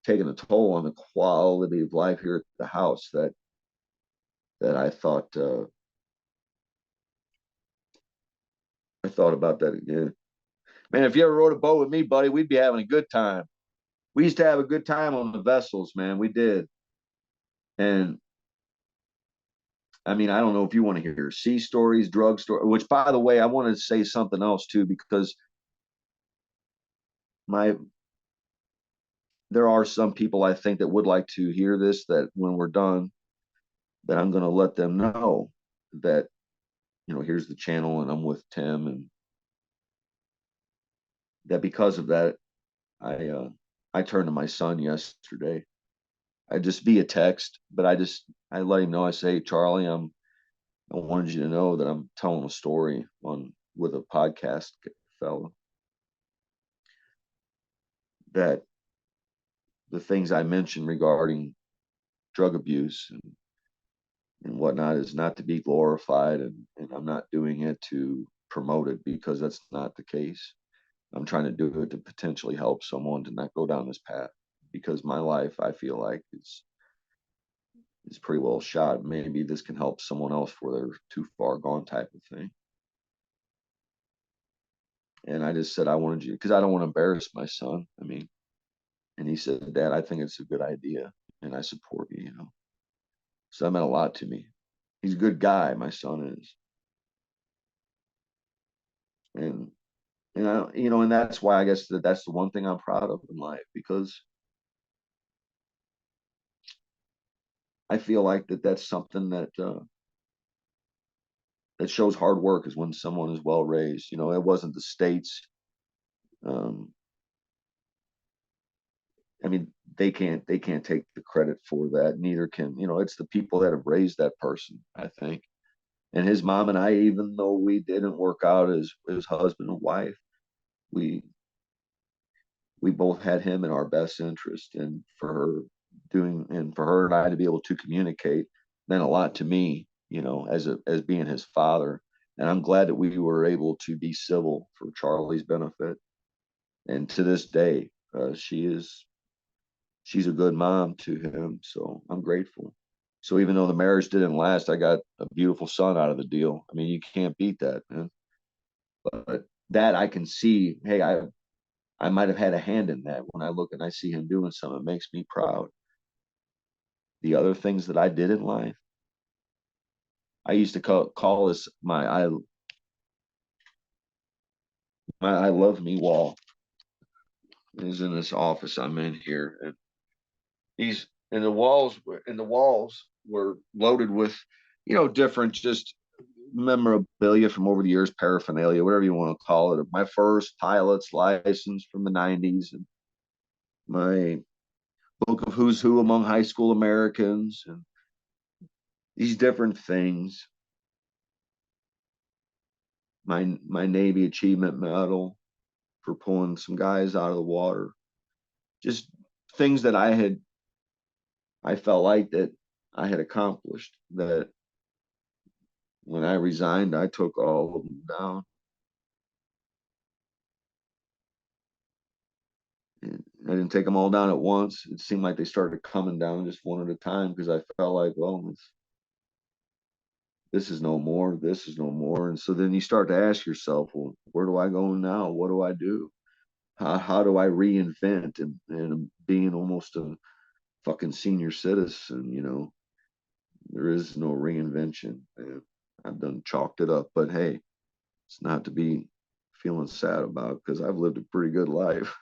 [SPEAKER 3] taking a toll on the quality of life here at the house that I thought about that again. Man, if you ever rode a boat with me, buddy, we'd be having a good time. We used to have a good time on the vessels, man. We did. And I mean, I don't know if you want to hear sea stories, drug stories, which, by the way, I wanted to say something else too, because there are some people I think that would like to hear this, that when we're done, that I'm going to let them know that, you know, here's the channel and I'm with Tim, and that because of that, I turned to my son yesterday. I just via text, but I let him know. I say, Charlie, I wanted you to know that I'm telling a story with a podcast fellow, that the things I mentioned regarding drug abuse and whatnot is not to be glorified, and I'm not doing it to promote it, because that's not the case. I'm trying to do it to potentially help someone to not go down this path, because my life, I feel like, is pretty well shot. Maybe this can help someone else before they're too far gone, type of thing. And I just said, I wanted you, because I don't want to embarrass my son. I mean, and he said, Dad, I think it's a good idea, and I support you, you know. So that meant a lot to me. He's a good guy, my son is. And and that's why I guess that's the one thing I'm proud of in life, because I feel like that's something that shows hard work, is when someone is well raised. You know, it wasn't the states. Um, I mean, they can't take the credit for that. Neither can, it's the people that have raised that person, I think. And his mom and I, even though we didn't work out as husband and wife, we we both had him in our best interest. And for her and I to be able to communicate meant a lot to me, as being his father. And I'm glad that we were able to be civil for Charlie's benefit. And to this day, she's a good mom to him, so I'm grateful. So even though the marriage didn't last, I got a beautiful son out of the deal. I mean, you can't beat that, man. But that I can see, hey, I might have had a hand in that. When I look and I see him doing something, it makes me proud. The other things that I did in life, I used to call this my I love me wall. Is in this office I'm in here, and these and the walls were loaded with, different just memorabilia from over the years, paraphernalia, whatever you want to call it. My first pilot's license from the 90s, and my book of who's who among high school Americans, and these different things. My Navy Achievement Medal for pulling some guys out of the water. Just things that I felt like that I had accomplished, that when I resigned, I took all of them down. And I didn't take them all down at once. It seemed like they started coming down just one at a time, because I felt like, well, this is no more. This is no more. And so then you start to ask yourself, well, where do I go now? What do I do? How do I reinvent? And being almost a fucking senior citizen, there is no reinvention. And I've done chalked it up, but hey, it's not to be feeling sad about, because I've lived a pretty good life.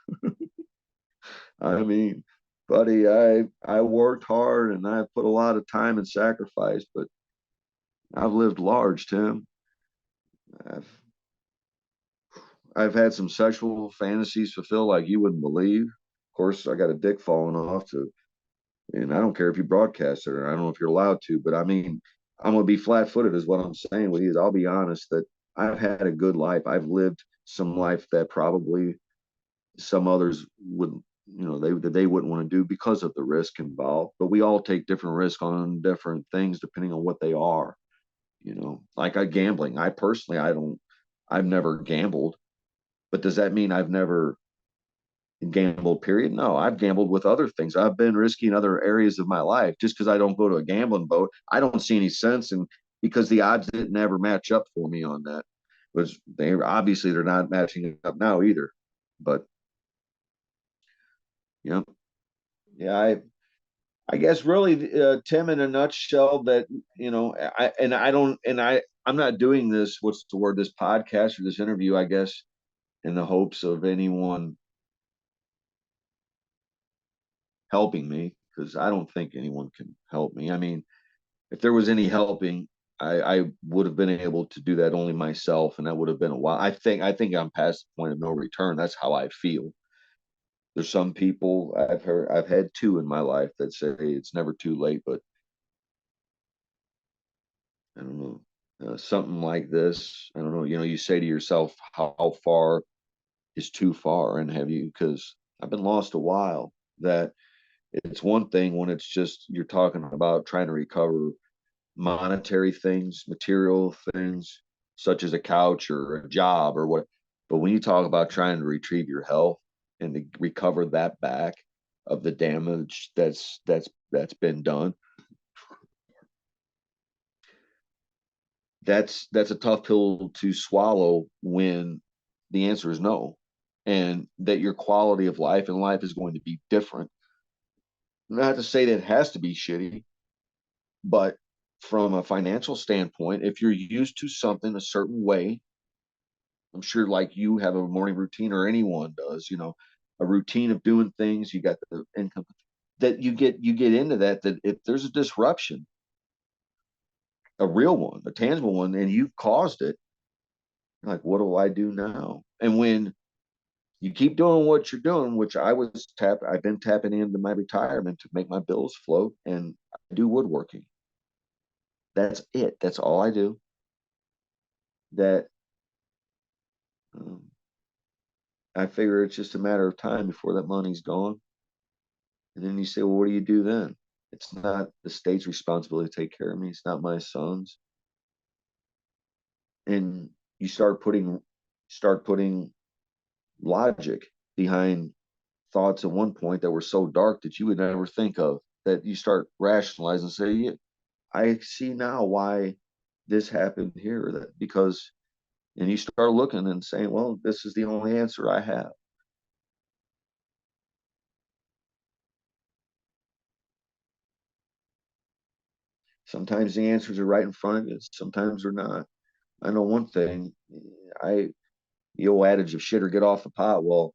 [SPEAKER 3] I mean, buddy, I worked hard and I put a lot of time and sacrifice, but I've lived large, Tim. I've I've had some sexual fantasies fulfilled like you wouldn't believe. Of course, I got a dick falling off and I don't care if you broadcast it, or I don't know if you're allowed to, but I mean, I'm gonna be flat-footed is what I'm saying with you. I'll be honest that I've had a good life. I've lived some life that probably some others would, they wouldn't want to do because of the risk involved. But we all take different risks on different things depending on what they are. Like gambling. I've never gambled, but does that mean I've never gambled, period? No, I've gambled with other things. I've been risky in other areas of my life. Just because I don't go to a gambling boat, I don't see any sense in, because the odds didn't ever match up for me on that. Was they're not matching up now either. But yeah, yeah, I guess really, Tim, in a nutshell, that I'm not doing this. What's the word? This podcast or this interview, I guess, in the hopes of anyone helping me, because I don't think anyone can help me. I mean, if there was any helping, I would have been able to do that only myself, and that would have been a while. I think I'm past the point of no return. That's how I feel. There's some people I've had two in my life that say it's never too late, but I don't know. Something like this, I don't know. You say to yourself, how far is too far, and have you? Because I've been lost a while. That it's one thing when it's just you're talking about trying to recover monetary things, material things, such as a couch or a job or what. But when you talk about trying to retrieve your health and to recover that back of the damage that's been done, that's a tough pill to swallow when the answer is no, and that your quality of life in life is going to be different. Not to say that it has to be shitty, but from a financial standpoint, if you're used to something a certain way, I'm sure like you have a morning routine or anyone does, a routine of doing things, you got the income that you get into that if there's a disruption, a real one, a tangible one, and you've caused it, like, what do I do now? And when you keep doing what you're doing, which I've been tapping into my retirement to make my bills float, and I do woodworking. That's it. That's all I do. That um, I figure it's just a matter of time before that money's gone. And then you say, well, what do you do then? It's not the state's responsibility to take care of me. It's not my son's. And you start putting logic behind thoughts at one point that were so dark that you would never think of, that you start rationalizing and say, yeah, I see now why this happened here. And you start looking and saying, well, this is the only answer I have. Sometimes the answers are right in front of you. Sometimes they're not. I know one thing. The old adage of shit or get off the pot. Well,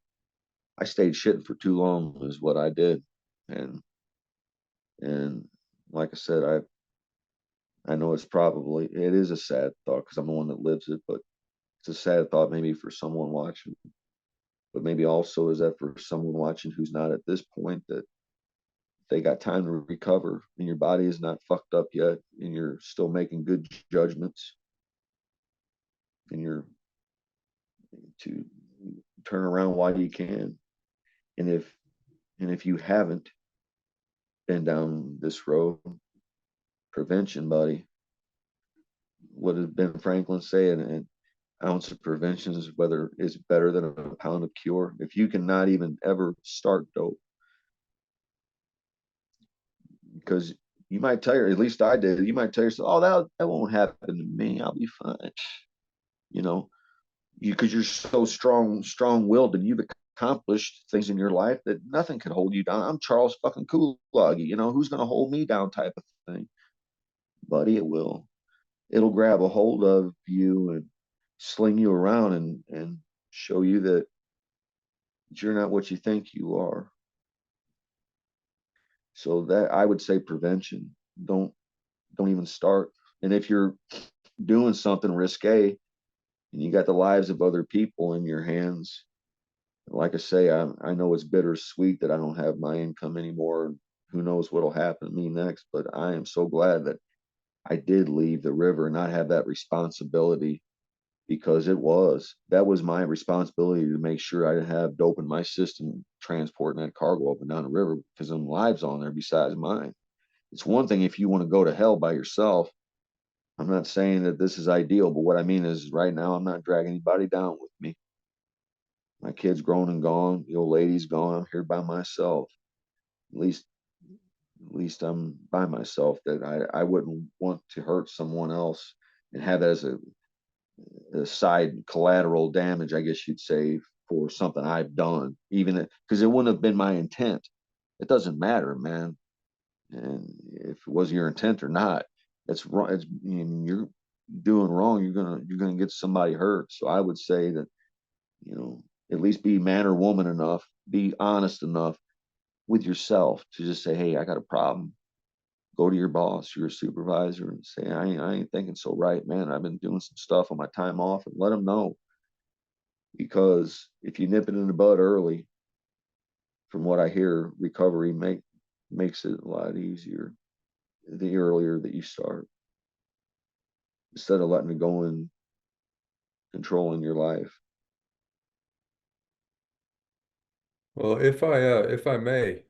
[SPEAKER 3] I stayed shitting for too long is what I did. And like I said, I know it is a sad thought because I'm the one that lives it, but it's a sad thought maybe for someone watching. But maybe also is that for someone watching who's not at this point, that they got time to recover and your body is not fucked up yet and you're still making good judgments and you're to turn around while you can. And if you haven't been down this road, prevention, buddy, what did Ben Franklin say? An ounce of prevention is better than a pound of cure. If you cannot even ever start dope, because you might tell at least I did, you might tell yourself, oh, that won't happen to me. I'll be fine. You know, because you're so strong-willed and you've accomplished things in your life that nothing can hold you down. I'm Charles fucking Kulage, who's going to hold me down type of thing. Buddy, it will. It'll grab a hold of you and sling you around and show you that you're not what you think you are. So that I would say prevention. Don't even start. And if you're doing something risque and you got the lives of other people in your hands, like I say, I know it's bittersweet that I don't have my income anymore. Who knows what'll happen to me next? But I am so glad that I did leave the river and not have that responsibility, because that was my responsibility to make sure I didn't have dope in my system transporting that cargo up and down the river, because them lives on there besides mine. It's one thing if you want to go to hell by yourself. I'm not saying that this is ideal, but what I mean is right now I'm not dragging anybody down with me. My kid's grown and gone. The old lady's gone. I'm here by myself. At least, at least I'm by myself. That I wouldn't want to hurt someone else and have that as a side collateral damage, I guess you'd say, for something I've done, even because it wouldn't have been my intent. It doesn't matter, man. And if it was your intent or not, that's wrong. You're doing wrong. You're gonna get somebody hurt. So I would say that, at least be man or woman enough, be honest enough with yourself to just say, hey, I got a problem. go to your boss, your supervisor, and say, I ain't thinking so right, man. I've been doing some stuff on my time off, and let them know. Because if you nip it in the bud early, from what I hear, recovery makes it a lot easier the earlier that you start, instead of letting it go and controlling your life.
[SPEAKER 1] Well, if I may,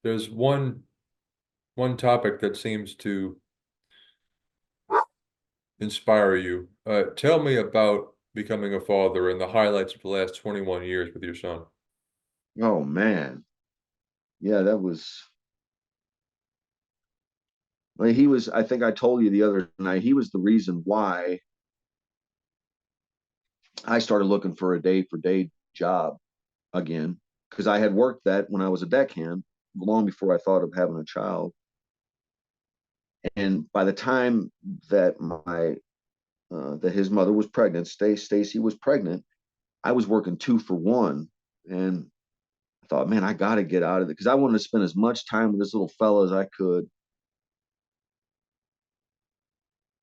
[SPEAKER 1] there's one topic that seems to inspire you. Tell me about becoming a father and the highlights of the last 21 years with your son.
[SPEAKER 3] Oh man, yeah, that was. Like, he was. I think I told you the other night. He was the reason why I started looking for a day for day job again, because I had worked that when I was a deckhand long before I thought of having a child. And by the time that my that his mother was pregnant, Stacy was pregnant, I was working 2 for 1, and I thought, man, I got to get out of it because I wanted to spend as much time with this little fella as I could.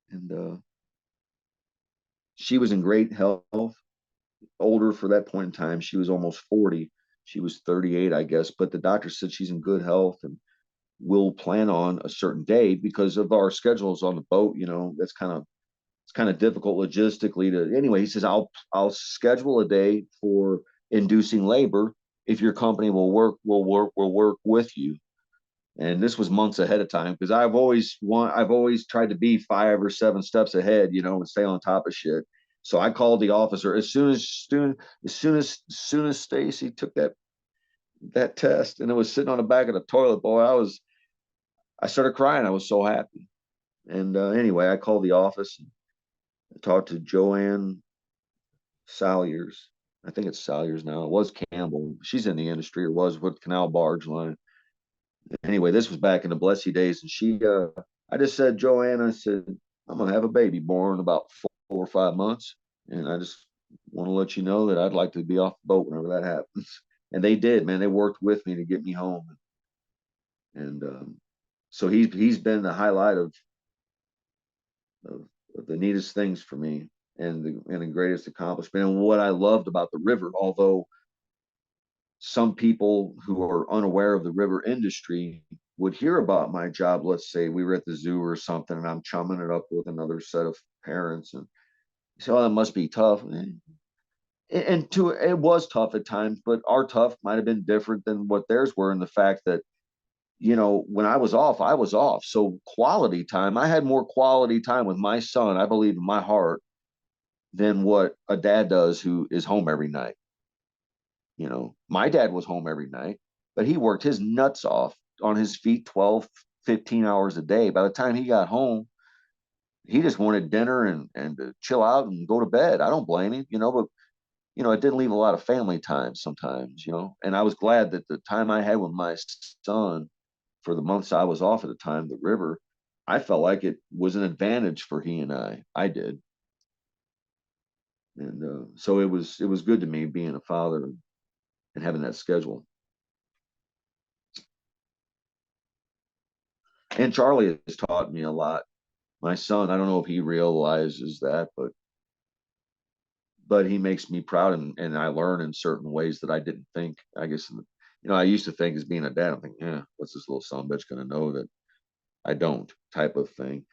[SPEAKER 3] And she was in great health, older for that point in time. She was almost 40. She was 38, I guess, but the doctor said she's in good health and we'll plan on a certain day because of our schedules on the boat. That's kind of difficult logistically to. Anyway, he says I'll schedule a day for inducing labor if your company will work with you. And this was months ahead of time because I've always tried to be 5 or 7 steps ahead, and stay on top of shit. So I called the officer as soon as Stacy took that test, and it was sitting on the back of the toilet. Boy, I started crying. I was so happy. And anyway, I called the office and I talked to Joanne Salyers. I think it's Salyers now. It was Campbell. She's in the industry, or was, with Canal Barge Line. Anyway, this was back in the Blessy days, and I just said, Joanne, I said, I'm gonna have a baby born about 4 or 5 months, and I just want to let you know that I'd like to be off the boat whenever that happens. And they did, man. They worked with me to get me home, and so he's been the highlight of, of the neatest things for me, and the greatest accomplishment. And what I loved about the river, although some people who are unaware of the river industry would hear about my job. Let's say we were at the zoo or something, and I'm chumming it up with another set of parents, and so, oh, that must be tough. And it was tough at times, but our tough might have been different than what theirs were, in the fact that, when I was off, I was off. So quality time, I had more quality time with my son, I believe in my heart, than what a dad does who is home every night. My dad was home every night, but he worked his nuts off on his feet 12, 15 hours a day. By the time he got home, he just wanted dinner and to chill out and go to bed. I don't blame him, but it didn't leave a lot of family time sometimes, and I was glad that the time I had with my son for the months I was off at the time, the river, I felt like it was an advantage for he and I did. And so it was good to me being a father and having that schedule. And Charlie has taught me a lot. My son, I don't know if he realizes that, but he makes me proud, and I learn in certain ways that I didn't think. I guess, I used to think, as being a dad, I'm thinking, yeah, what's this little son bitch going to know that I don't, type of thing.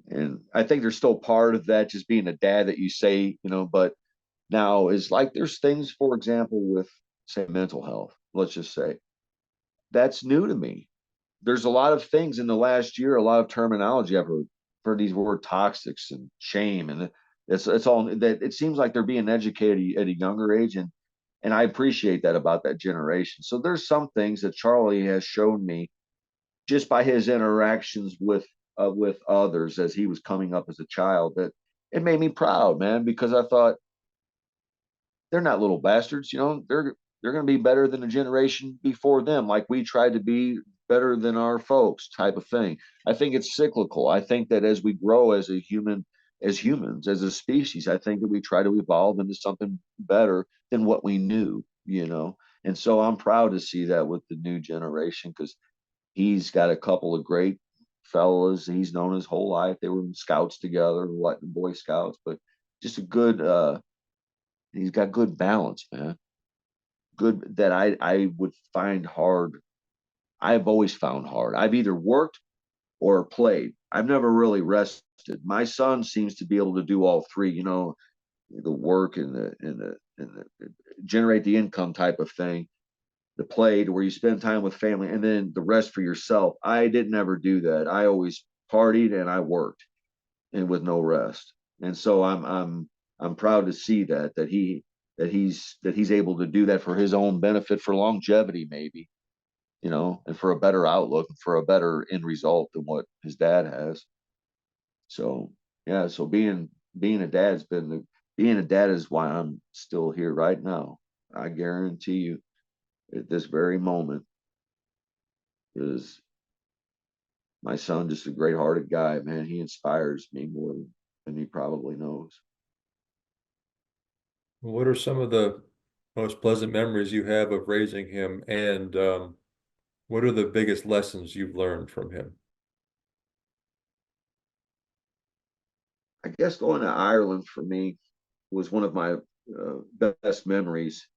[SPEAKER 3] And I think there's still part of that, just being a dad, that you say, but now is like, there's things, for example, with, say, mental health, let's just say, that's new to me. There's a lot of things in the last year, a lot of terminology I've heard these word toxics and shame, and it's all that. It seems like they're being educated at a younger age, and I appreciate that about that generation. So there's some things that Charlie has shown me just by his interactions with others as he was coming up as a child, that it made me proud, man, because I thought, they're not little bastards, they're going to be better than the generation before them, like we tried to be better than our folks, type of thing. I think it's cyclical. I think that as we grow as humans, as a species, I think that we try to evolve into something better than what we knew. And so I'm proud to see that with the new generation, because he's got a couple of great fellas he's known his whole life. They were in scouts together, what, Boy Scouts, but just a good he's got good balance, man. Good that I would find hard. I've always found hard. I've either worked or played. I've never really rested. My son seems to be able to do all three, you know, the work and the generate the income type of thing, the play to where you spend time with family, and then the rest for yourself. I didn't ever do that. I always partied and I worked, and with no rest. And so I'm proud to see that he's able to do that for his own benefit, for longevity maybe, you know, and for a better outlook, for a better end result than what his dad has. So yeah, so being a dad's been the being a dad is why I'm still here right now. I guarantee you, at this very moment, is my son just a great hearted guy, man. He inspires me more than he probably knows.
[SPEAKER 1] What are some of the most pleasant memories you have of raising him, and what are the biggest lessons you've learned from him?
[SPEAKER 3] I guess going to Ireland for me was one of my best memories,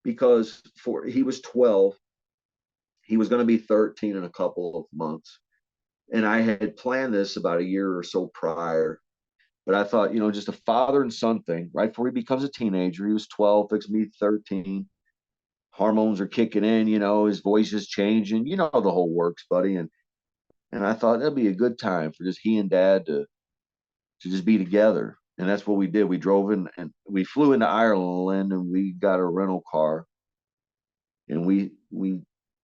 [SPEAKER 3] because for he was 12, he was going to be 13 in a couple of months, and I had planned this about a year or so prior. But I thought, you know, just a father and son thing. Right before he becomes a teenager, he was 12, fixing to be 13. Hormones are kicking in, you know, his voice is changing, you know, the whole works, buddy. And I thought that'd be a good time for just he and dad to just be together. And that's what we did. We drove in and we flew into Ireland, and we got a rental car, and we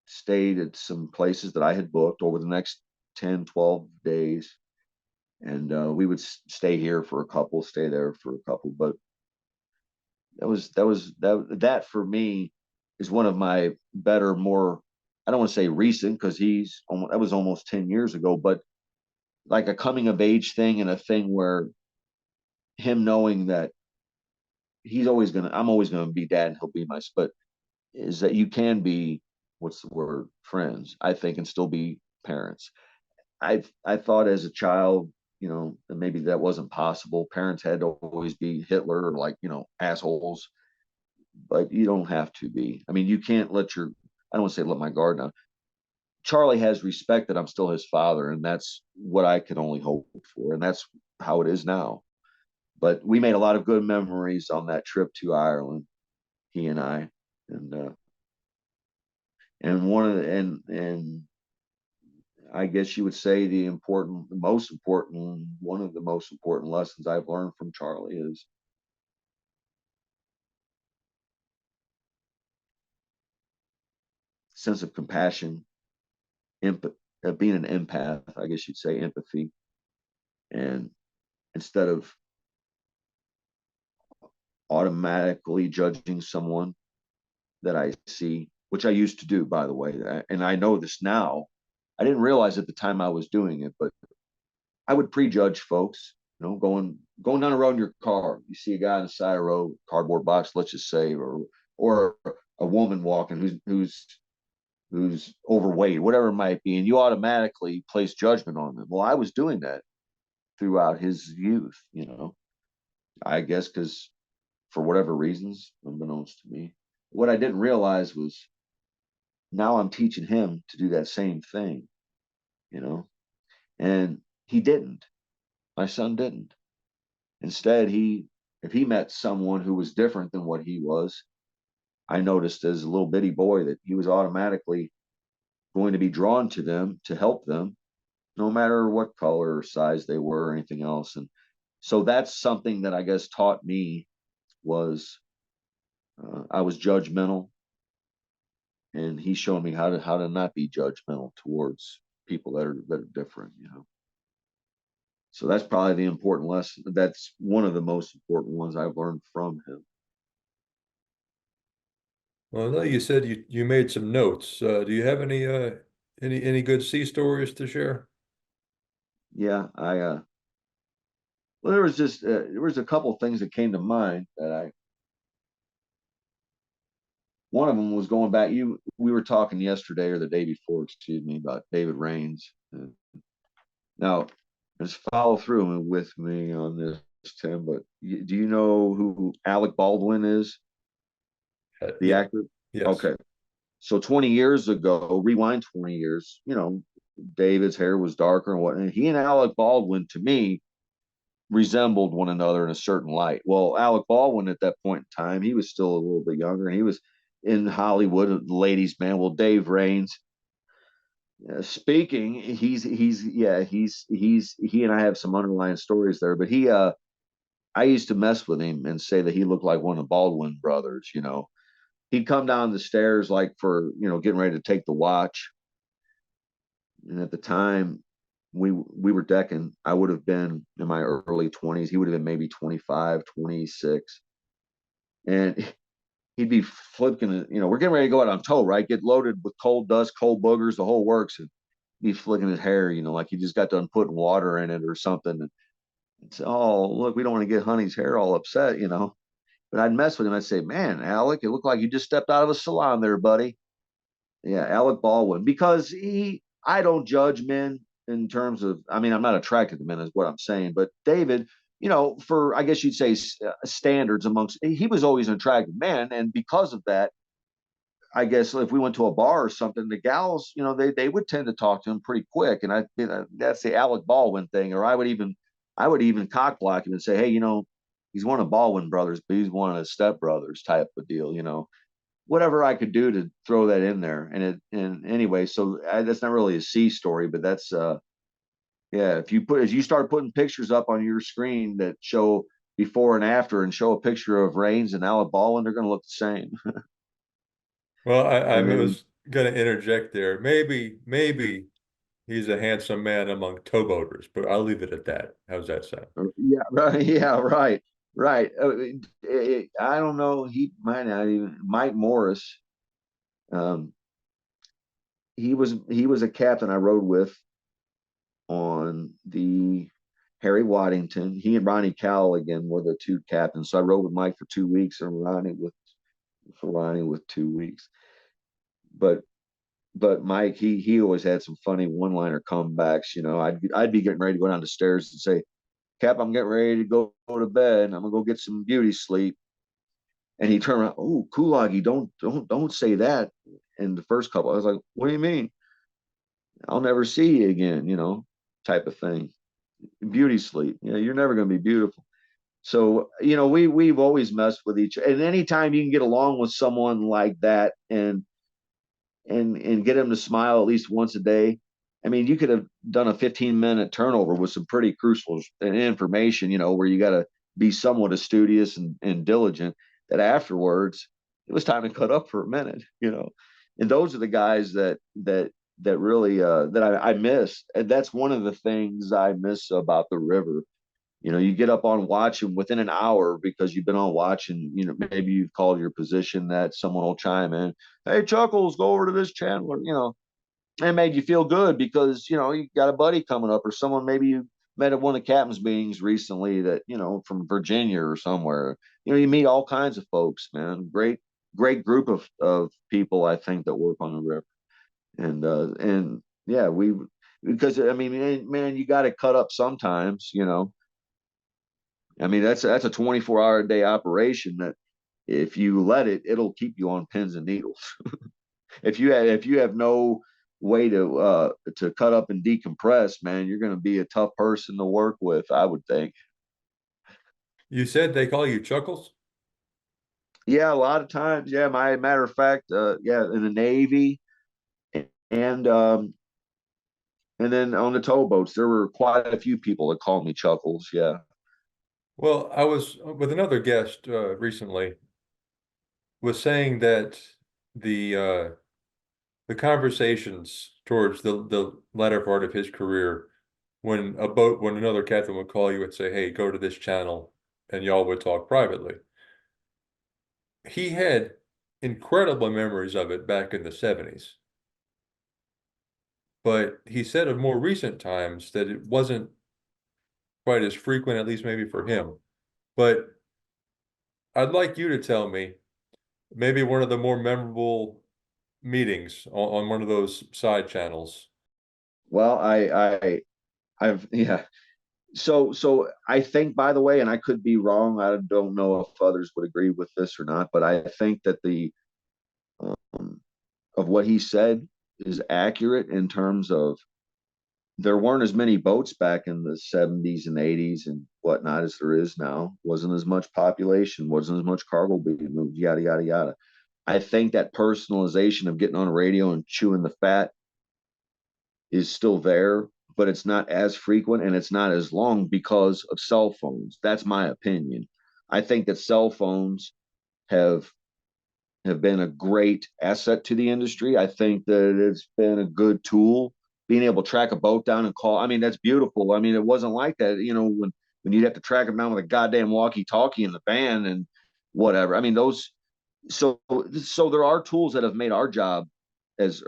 [SPEAKER 3] stayed at some places that I had booked over the next 10, 12 days. And we would stay here for a couple, stay there for a couple. But that for me is one of my better, more, I don't want to say recent, because that was almost 10 years ago, but like a coming of age thing, and a thing where him knowing that I'm always gonna be dad and he'll be but is that you can be, what's the word, friends, I think, and still be parents. I thought as a child, you know, that maybe that wasn't possible. Parents had to always be Hitler or, like, you know, assholes, but you don't have to be. I mean, you can't I don't want to say let my guard down. Charlie has respect that I'm still his father, and that's what I can only hope for, and that's how it is now. But we made a lot of good memories on that trip to Ireland, he and I, and one of the, and I guess you would say one of the most important lessons I've learned from Charlie is sense of compassion, being an empath, I guess you'd say, empathy, and instead of automatically judging someone that I see, which I used to do, by the way, and I know this now. I didn't realize at the time I was doing it, but I would prejudge folks. You know, going down the road in your car, you see a guy on the side of the road, cardboard box, let's just say, or a woman walking who's overweight, whatever it might be, and you automatically place judgment on them. Well, I was doing that throughout his youth, you know. I guess because for whatever reasons, unbeknownst to me, what I didn't realize was now I'm teaching him to do that same thing, you know. And he didn't. My son didn't. Instead, if he met someone who was different than what he was, I noticed as a little bitty boy that he was automatically going to be drawn to them to help them, no matter what color or size they were or anything else. And so that's something that I guess taught me was I was judgmental, and he showed me how to not be judgmental towards people that are different, you know. So that's probably the important lesson. That's one of the most important ones I've learned from him.
[SPEAKER 1] Well, I know you said you made some notes. Do you have any good sea stories to share?
[SPEAKER 3] Yeah, well, there was a couple things that came to mind that one of them was going back. We were talking yesterday or the day before, excuse me, about David Rains. Now, just follow through with me on this, Tim. But do you know who Alec Baldwin is? The
[SPEAKER 1] Yeah,
[SPEAKER 3] actor?
[SPEAKER 1] yes.
[SPEAKER 3] Okay. So 20 years ago, rewind 20 years, David's hair was darker and whatnot. He and Alec Baldwin, to me, resembled one another in a certain light. Well, Alec Baldwin at that point in time, he was still a little bit younger, and he was in Hollywood, ladies' man. Well, Dave Rains, speaking, he and I have some underlying stories there, but I used to mess with him and say that he looked like one of the Baldwin brothers. He'd come down the stairs like for getting ready to take the watch, and at the time we were decking. I would have been in my early 20s. He would have been maybe 25, 26. And he'd be flicking, we're getting ready to go out on tow, right? Get loaded with coal dust, coal boogers, the whole works. And he's flicking his hair, like he just got done putting water in it or something. And say, oh, look, we don't want to get Honey's hair all upset. But I'd mess with him. I'd say, man, Alec, it looked like you just stepped out of a salon there, buddy. Yeah, Alec Baldwin. Because I don't judge men in terms of, I'm not attracted to men is what I'm saying. But David, for, I guess you'd say standards amongst, he was always an attractive man. And because of that, I guess if we went to a bar or something, the gals, they would tend to talk to him pretty quick. And that's the Alec Baldwin thing. Or I would even cock block him and say, hey, he's one of Baldwin brothers, but he's one of his step brothers type of deal. Whatever I could do to throw that in there. And anyway, so that's not really a C story, but that's yeah. If you start putting pictures up on your screen that show before and after, and show a picture of Rains and Alec Baldwin, they're going to look the same.
[SPEAKER 1] Well, I
[SPEAKER 3] And then
[SPEAKER 1] was going to interject there. Maybe he's a handsome man among towboaters, but I'll leave it at that. How's that sound?
[SPEAKER 3] yeah, right, yeah, right, right. I don't know. He might not even Mike Morris. Um, he was a captain I rode with on the Harry Waddington. He and Ronnie Callaghan were the two captains. So I rode with Mike for 2 weeks and Ronnie with 2 weeks. But Mike, he always had some funny one-liner comebacks. I'd be getting ready to go down the stairs and say, Cap, I'm getting ready to go to bed. I'm gonna go get some beauty sleep. And he turned around, oh, Kulage, don't say that. In the first couple, I was like, what do you mean? I'll never see you again, type of thing. Beauty sleep. You're never gonna be beautiful. So, we've always messed with each other. And anytime you can get along with someone like that and get them to smile at least once a day. You could have done a 15-minute turnover with some pretty crucial information, where you got to be somewhat studious and diligent, that afterwards it was time to cut up for a minute. And those are the guys that really that I miss. And that's one of the things I miss about the river. You get up on watch and within an hour, because you've been on watch and, maybe you've called your position, that someone will chime in, hey, Chuckles, go over to this channel, and made you feel good because, you got a buddy coming up, or someone maybe you met at one of the captain's meetings recently that, from Virginia or somewhere. You meet all kinds of folks, man. Great group of people, I think, that work on the river. And yeah, because, man, you got to cut up sometimes, that's a 24-hour a day operation that if you let it, it'll keep you on pins and needles. If you have no way to cut up and decompress, man, you're going to be a tough person to work with, I would think.
[SPEAKER 1] You said they call you Chuckles?
[SPEAKER 3] Yeah, a lot of times. Yeah, matter of fact, yeah, in the Navy and then on the towboats, there were quite a few people that called me Chuckles. Yeah.
[SPEAKER 1] Well, I was with another guest recently, was saying that the the conversations towards the latter part of his career, when another captain would call you and say, hey, go to this channel, and y'all would talk privately. He had incredible memories of it back in the 70s. But he said of more recent times that it wasn't quite as frequent, at least maybe for him. But I'd like you to tell me, maybe one of the more memorable meetings on one of those side channels?
[SPEAKER 3] Well, I've yeah. So I think, by the way, and I could be wrong. I don't know if others would agree with this or not, but I think that the of what he said is accurate in terms of there weren't as many boats back in the 70s and 80s and whatnot as there is now. Wasn't as much population, wasn't as much cargo being moved, yada, yada, yada. I think that personalization of getting on a radio and chewing the fat is still there, but it's not as frequent and it's not as long because of cell phones. That's my opinion. I think that cell phones have been a great asset to the industry. I think that it's been a good tool. Being able to track a boat down and call, I mean, that's beautiful. I mean, it wasn't like that, when you'd have to track them down with a goddamn walkie-talkie in the van and whatever. I mean, those so there are tools that have made our job as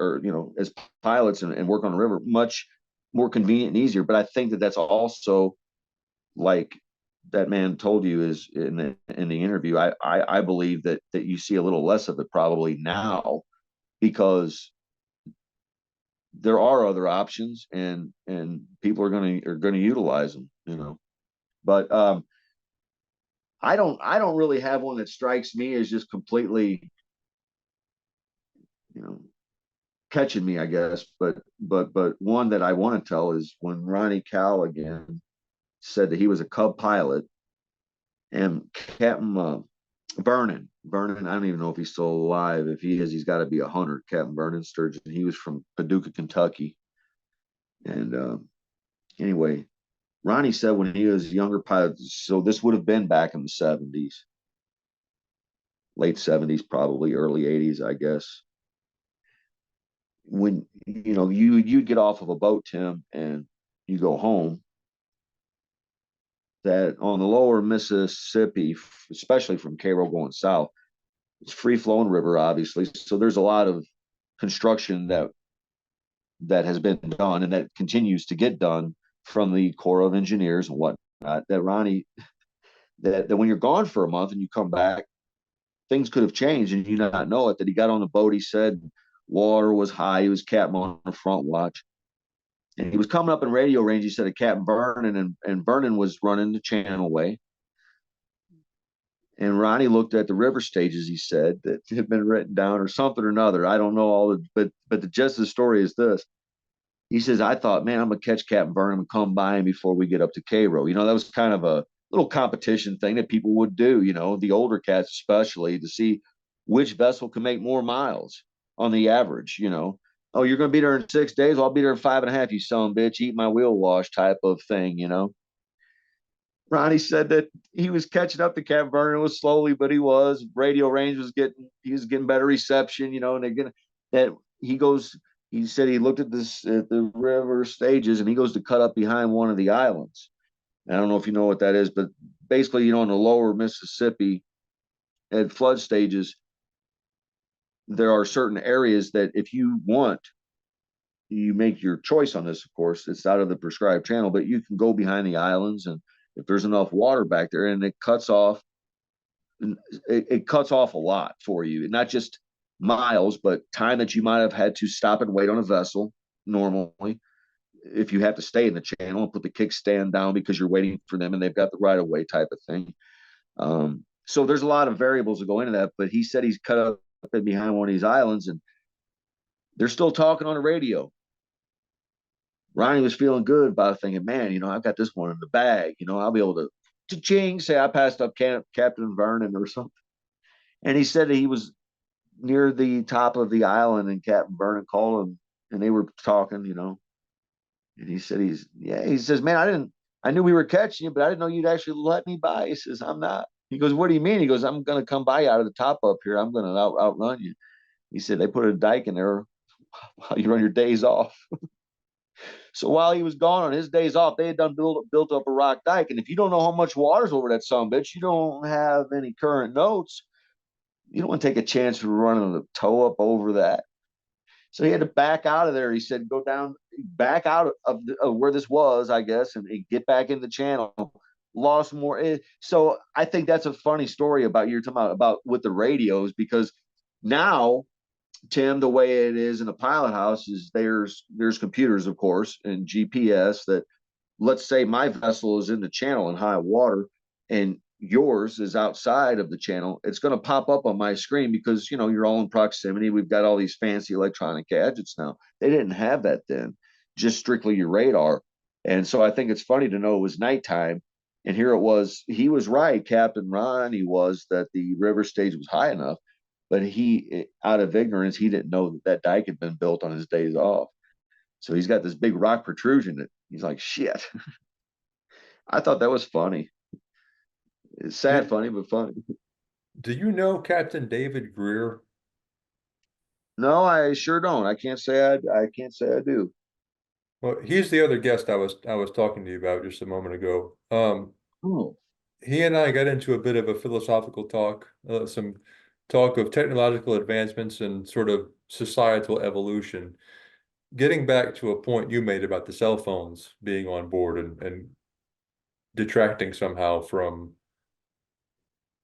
[SPEAKER 3] pilots and work on the river much more convenient and easier. But I think that that's also, like that man told you, is in the interview. I believe that you see a little less of it probably now because there are other options and people are going to utilize them. But I don't really have one that strikes me as just completely you know catching me, I guess. But one that I want to tell is when Ronnie Callaghan said that he was a Cub pilot, and Captain Vernon, I don't even know if he's still alive. If he is, he's got to be 100. Captain Vernon Sturgeon. He was from Paducah, Kentucky. And anyway, Ronnie said when he was a younger pilot, so this would have been back in the 70s, late 70s, probably early 80s, I guess. When you'd get off of a boat, Tim, and you go home, that on the lower Mississippi, especially from Cairo going south, it's free flowing river, obviously. So there's a lot of construction that has been done and that continues to get done from the Corps of Engineers and whatnot. That Ronnie, that when you're gone for a month and you come back, things could have changed and you not know it. That he got on the boat, he said water was high. He was captain on the front watch. And he was coming up in radio range. He said to Captain Vernon, and Vernon was running the channelway. And Ronnie looked at the river stages, he said, that had been written down or something or another. I don't know all the, but the gist of the story is this. He says, I thought, man, I'm going to catch Captain Vernon and come by him before we get up to Cairo. That was kind of a little competition thing that people would do, the older cats especially, to see which vessel can make more miles on the average. Oh, you're going to be there in 6 days? Well, I'll be there in 5.5, you son of a bitch, eat my wheel wash type of thing. Ronnie said that he was catching up to Captain Vernon. It was slowly, but he was. Radio range he was getting better reception, and he said he looked at the river stages and he goes to cut up behind one of the islands. And I don't know if you know what that is, but basically, in the lower Mississippi at flood stages, there are certain areas that if you want, you make your choice on this, of course, it's out of the prescribed channel, but you can go behind the islands, and if there's enough water back there, and it cuts off a lot for you, not just miles, but time that you might have had to stop and wait on a vessel normally, if you have to stay in the channel and put the kickstand down because you're waiting for them and they've got the right of way type of thing. So there's a lot of variables that go into that, but he said he's cut up behind one of these islands and they're still talking on the radio. Ronnie was feeling good about thinking, man, I've got this one in the bag. I'll be able to ching, say I passed up Captain Vernon or something. And he said that he was near the top of the island and Captain Vernon called him and they were talking, and he said, he says, man, I knew we were catching you, but I didn't know you'd actually let me by. He says, I'm not. He goes, what do you mean? He goes, I'm going to come by out of the top up here. I'm going to outrun you. He said, they put a dike in there while you run your days off. So while he was gone on his days off, they had done built up a rock dike. And if you don't know how much water's over that son bitch, you don't have any current notes, you don't want to take a chance for running the tow up over that. So he had to back out of there. He said, go down, back out of where this was, I guess, and get back in the channel. lost more. So I think that's a funny story about you're talking about with the radios, because now, Tim, the way it is in a pilot house is there's computers, of course, and GPS that, let's say my vessel is in the channel in high water and yours is outside of the channel, it's going to pop up on my screen because, you know, you're all in proximity. We've got all these fancy electronic gadgets now. They didn't have that then, just strictly your radar. And so I think it's funny to know it was nighttime. And here it was. He was right, Captain Ron. He was, that the river stage was high enough, but he, out of ignorance, he didn't know that that dike had been built on his days off. So he's got this big rock protrusion that he's like, shit. I thought that was funny. It's sad, funny, but funny.
[SPEAKER 1] Do you know Captain David Greer?
[SPEAKER 3] No, I sure don't. I can't say I do.
[SPEAKER 1] Well, he's the other guest I was talking to you about just a moment ago.
[SPEAKER 3] Oh,
[SPEAKER 1] He and I got into a bit of a philosophical talk, some talk of technological advancements and sort of societal evolution. Getting back to a point you made about the cell phones being on board and detracting somehow from,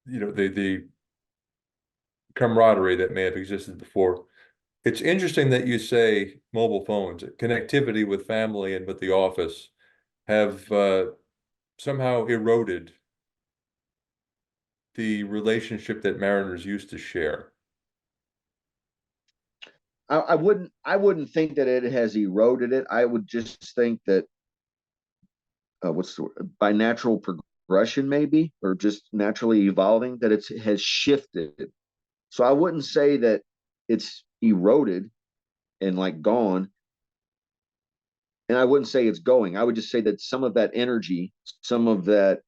[SPEAKER 1] the camaraderie that may have existed before. It's interesting that you say mobile phones, connectivity with family and with the office have somehow eroded the relationship that mariners used to share.
[SPEAKER 3] I wouldn't think that it has eroded it. I would just think that what's the word? By natural progression, maybe, or just naturally evolving, that it has shifted. So I wouldn't say that it's eroded and like gone, and I wouldn't say it's going. I would just say that some of that energy, some of that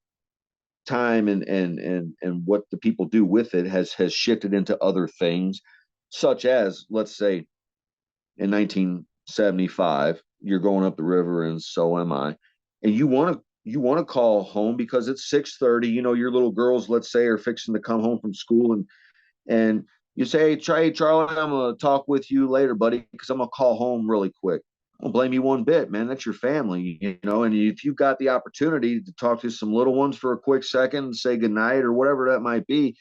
[SPEAKER 3] time, and what the people do with it has shifted into other things, such as, let's say, in 1975, you're going up the river, and so am I, and you want to call home because it's 6:30. You know, your little girls, let's say, are fixing to come home from school, and you say, hey, Charlie, I'm gonna talk with you later, buddy, because I'm gonna call home really quick. I don't blame you one bit, man. That's your family, you know. And if you've got the opportunity to talk to some little ones for a quick second and say goodnight or whatever that might be,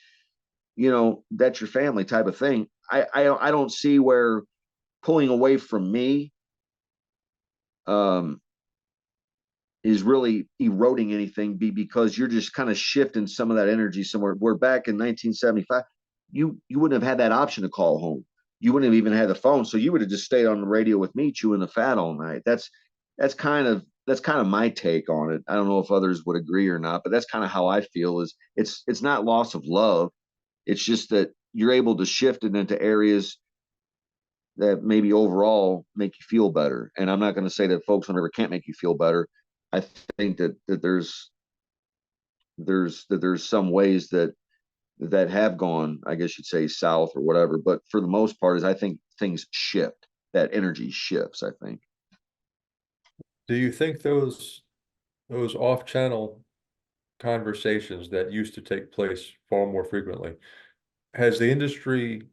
[SPEAKER 3] you know, that's your family type of thing. I don't see where pulling away from me um, is really eroding anything, because you're just kind of shifting some of that energy somewhere. Where back in 1975, you wouldn't have had that option to call home. You wouldn't have even had the phone, so you would have just stayed on the radio with me chewing the fat all night. That's kind of my take on it. I don't know if others would agree or not, but that's kind of how I feel. Is it's not loss of love. It's just that you're able to shift it into areas that maybe overall make you feel better. And I'm not going to say that folks whenever can't make you feel better. I think that there's some ways that have gone, I guess you'd say, south or whatever. But for the most part, is I think things shift. That energy shifts, I think.
[SPEAKER 1] Do you think those off-channel conversations that used to take place far more frequently, has the industry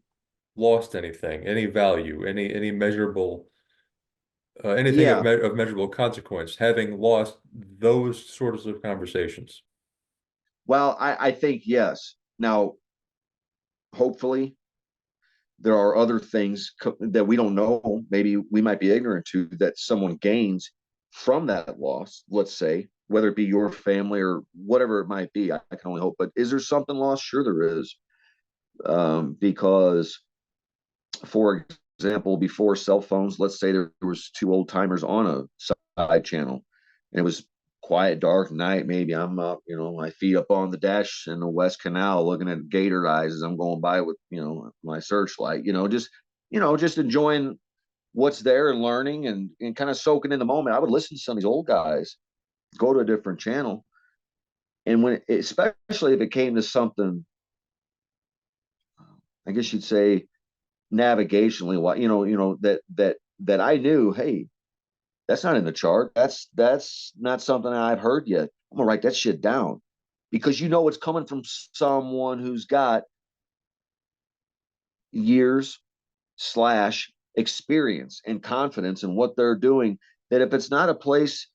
[SPEAKER 1] lost anything, any value, any measurable anything
[SPEAKER 3] Yeah.
[SPEAKER 1] of measurable consequence, having lost those sorts of conversations?
[SPEAKER 3] Well, I think yes. Now, hopefully, there are other things that we don't know. Maybe we might be ignorant to, that someone gains from that loss. Let's say, whether it be your family or whatever it might be. I can only hope. But is there something lost? Sure, there is. Because, for example, before cell phones, let's say there was two old timers on a side channel, and it was quiet, dark night. Maybe I'm up, you know, my feet up on the dash in the West Canal, looking at gator eyes as I'm going by with, you know, my searchlight. Just enjoying what's there and learning, and kind of soaking in the moment. I would listen to some of these old guys, go to a different channel, and especially if it came to something, I guess you'd say, navigationally, what that I knew, hey, that's not in the chart. That's not something I've heard yet. I'm gonna write that shit down, because you know it's coming from someone who's got years slash experience and confidence in what they're doing. That if it's not a place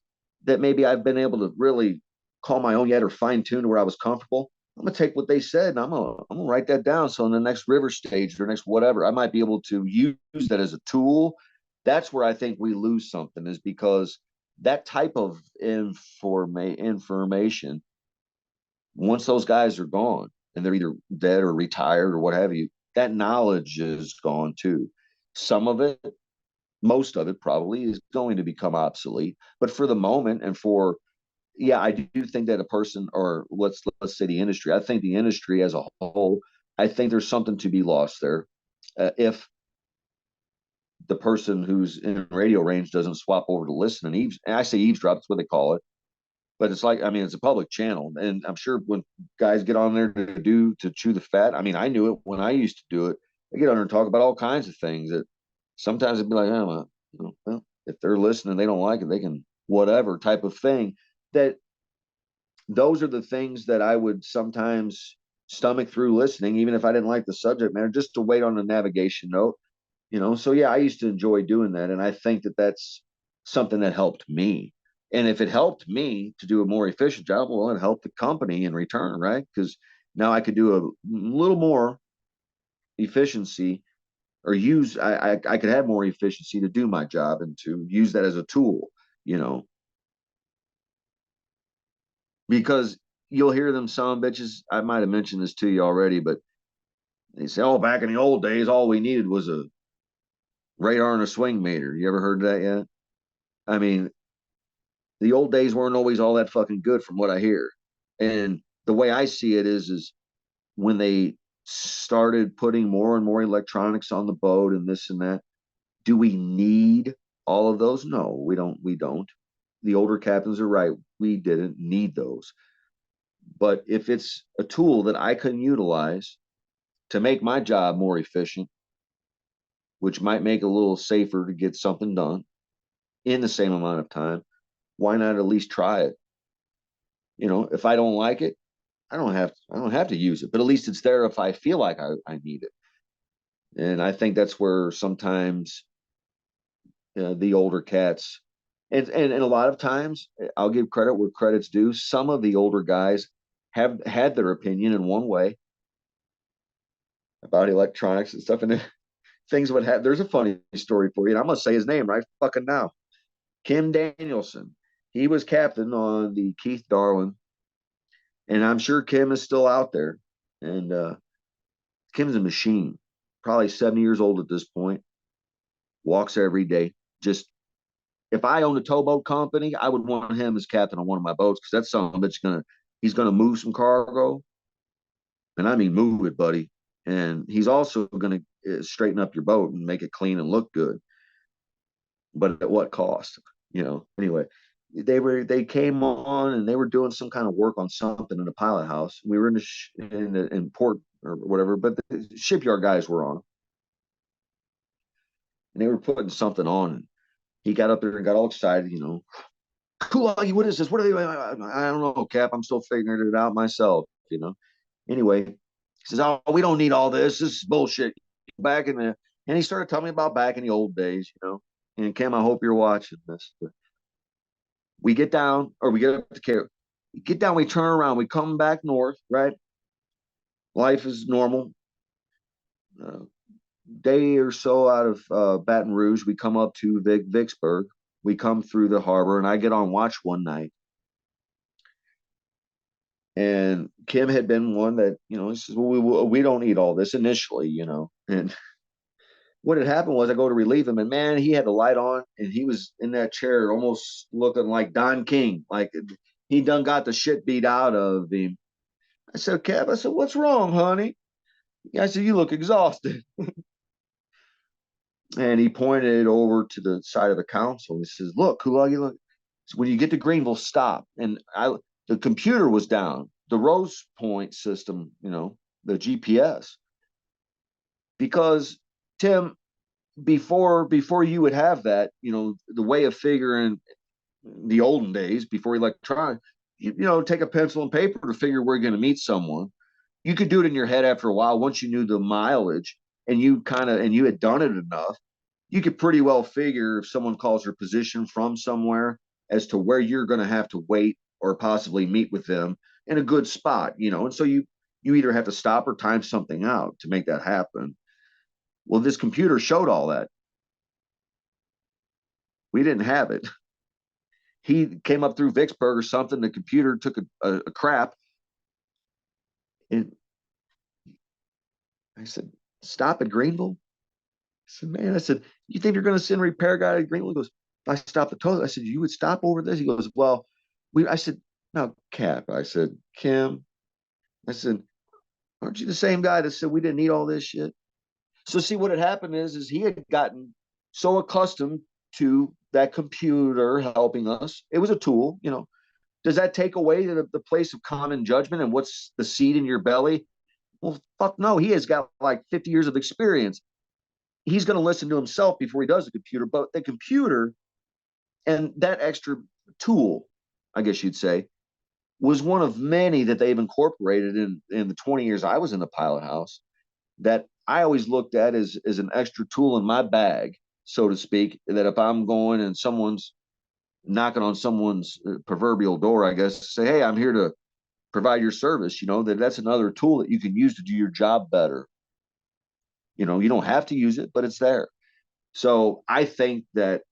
[SPEAKER 3] that maybe I've been able to really call my own yet or fine tune to where I was comfortable. I'm gonna take what they said and I'm gonna write that down. So in the next river stage or next whatever, I might be able to use that as a tool. That's where I think we lose something, is because that type of information, once those guys are gone and they're either dead or retired or what have you, that knowledge is gone too. Some of it, most of it probably is going to become obsolete. But for the moment, and for, yeah, I do think that a person, or let's say the industry, I think the industry as a whole, I think there's something to be lost there. If the person who's in radio range doesn't swap over to listen and I say eavesdrop, that's what they call it. But it's like, I mean, it's a public channel. And I'm sure when guys get on there to chew the fat, I mean, I knew it when I used to do it. I get on there and talk about all kinds of things that sometimes it'd be like, oh, well, if they're listening, they don't like it, they can whatever type of thing. That those are the things that I would sometimes stomach through listening, even if I didn't like the subject matter, just to wait on the navigation note. So yeah, I used to enjoy doing that, and I think that that's something that helped me. And if it helped me to do a more efficient job, well, it helped the company in return, right? Because now I could do a little more efficiency, or I could have more efficiency to do my job and to use that as a tool, you know, because you'll hear them son bitches. I might have mentioned this to you already, but they say, oh, back in the old days, all we needed was a radar and a swing meter. You ever heard that yet? I mean, the old days weren't always all that fucking good from what I hear. And the way I see it is when they started putting more and more electronics on the boat and this and that, do we need all of those? No, we don't. The older captains are right. We didn't need those. But if it's a tool that I can utilize to make my job more efficient, which might make it a little safer to get something done in the same amount of time, why not at least try it? If I don't like it, I don't have to use it, but at least it's there if I feel like I need it. And I think that's where sometimes the older cats, and a lot of times, I'll give credit where credit's due. Some of the older guys have had their opinion in one way about electronics and stuff, and things would have. There's a funny story for you, and I'm gonna say his name right fucking now. Kim Danielson. He was captain on the Keith Darwin, and I'm sure Kim is still out there. And Kim's a machine, probably 70 years old at this point, walks every day. Just, if I owned a towboat company, I would want him as captain on one of my boats, because that's something that's he's gonna move some cargo, and I mean move it, buddy. And he's also gonna straighten up your boat and make it clean and look good. But at what cost? Anyway, they came on and they were doing some kind of work on something in the pilot house. We were in port or whatever, but the shipyard guys were on, and they were putting something on. And he got up there and got all excited, Kulage, what is this? What are they? I don't know, Cap. I'm still figuring it out myself, Anyway, he says, "Oh, we don't need all this. This is bullshit." And he started telling me about back in the old days, And Cam, I hope you're watching this. But we get down, or we get up to Cairo. We get down, we turn around, we come back north, right? Life is normal. Day or so out of Baton Rouge, we come up to Vicksburg. We come through the harbor, and I get on watch one night. And Kim had been one that, he says, well, we don't need all this initially, And what had happened was I go to relieve him, and man, he had the light on, and he was in that chair almost looking like Don King. Like he done got the shit beat out of him. I said, Kev, what's wrong, honey? I said, you look exhausted. And he pointed over to the side of the console. He says, look, Kulage, look. So when you get to Greenville, stop. And the computer was down, the Rose Point system, the GPS. Because Tim, before you would have that, the way of figuring the olden days before electronic, take a pencil and paper to figure where you're going to meet someone. You could do it in your head after a while. Once you knew the mileage and you had done it enough, you could pretty well figure if someone calls your position from somewhere as to where you're going to have to wait or possibly meet with them in a good spot, you know. And so you either have to stop or time something out to make that happen. Well, this computer showed all that. We didn't have it. He came up through Vicksburg or something. The computer took a crap. And I said, stop at Greenville? I said, man, I said, you think you're going to send a repair guy to Greenville? He goes, if I stop the toilet, I said, you would stop over this? He goes, well, I said, no, Cap. I said, Kim, I said, aren't you the same guy that said we didn't need all this shit? So see, what had happened is he had gotten so accustomed to that computer helping us. It was a tool, you know. Does that take away the place of common judgment and what's the seed in your belly? Well, fuck no. He has got like 50 years of experience. He's going to listen to himself before he does the computer. But the computer and that extra tool, I guess you'd say, was one of many that they've incorporated in the 20 years I was in the pilot house that I always looked at as an extra tool in my bag, so to speak, that if I'm going and someone's knocking on someone's proverbial door, I guess, say, hey, I'm here to provide your service, you know, that's another tool that you can use to do your job better. You know, you don't have to use it, but it's there. So I think that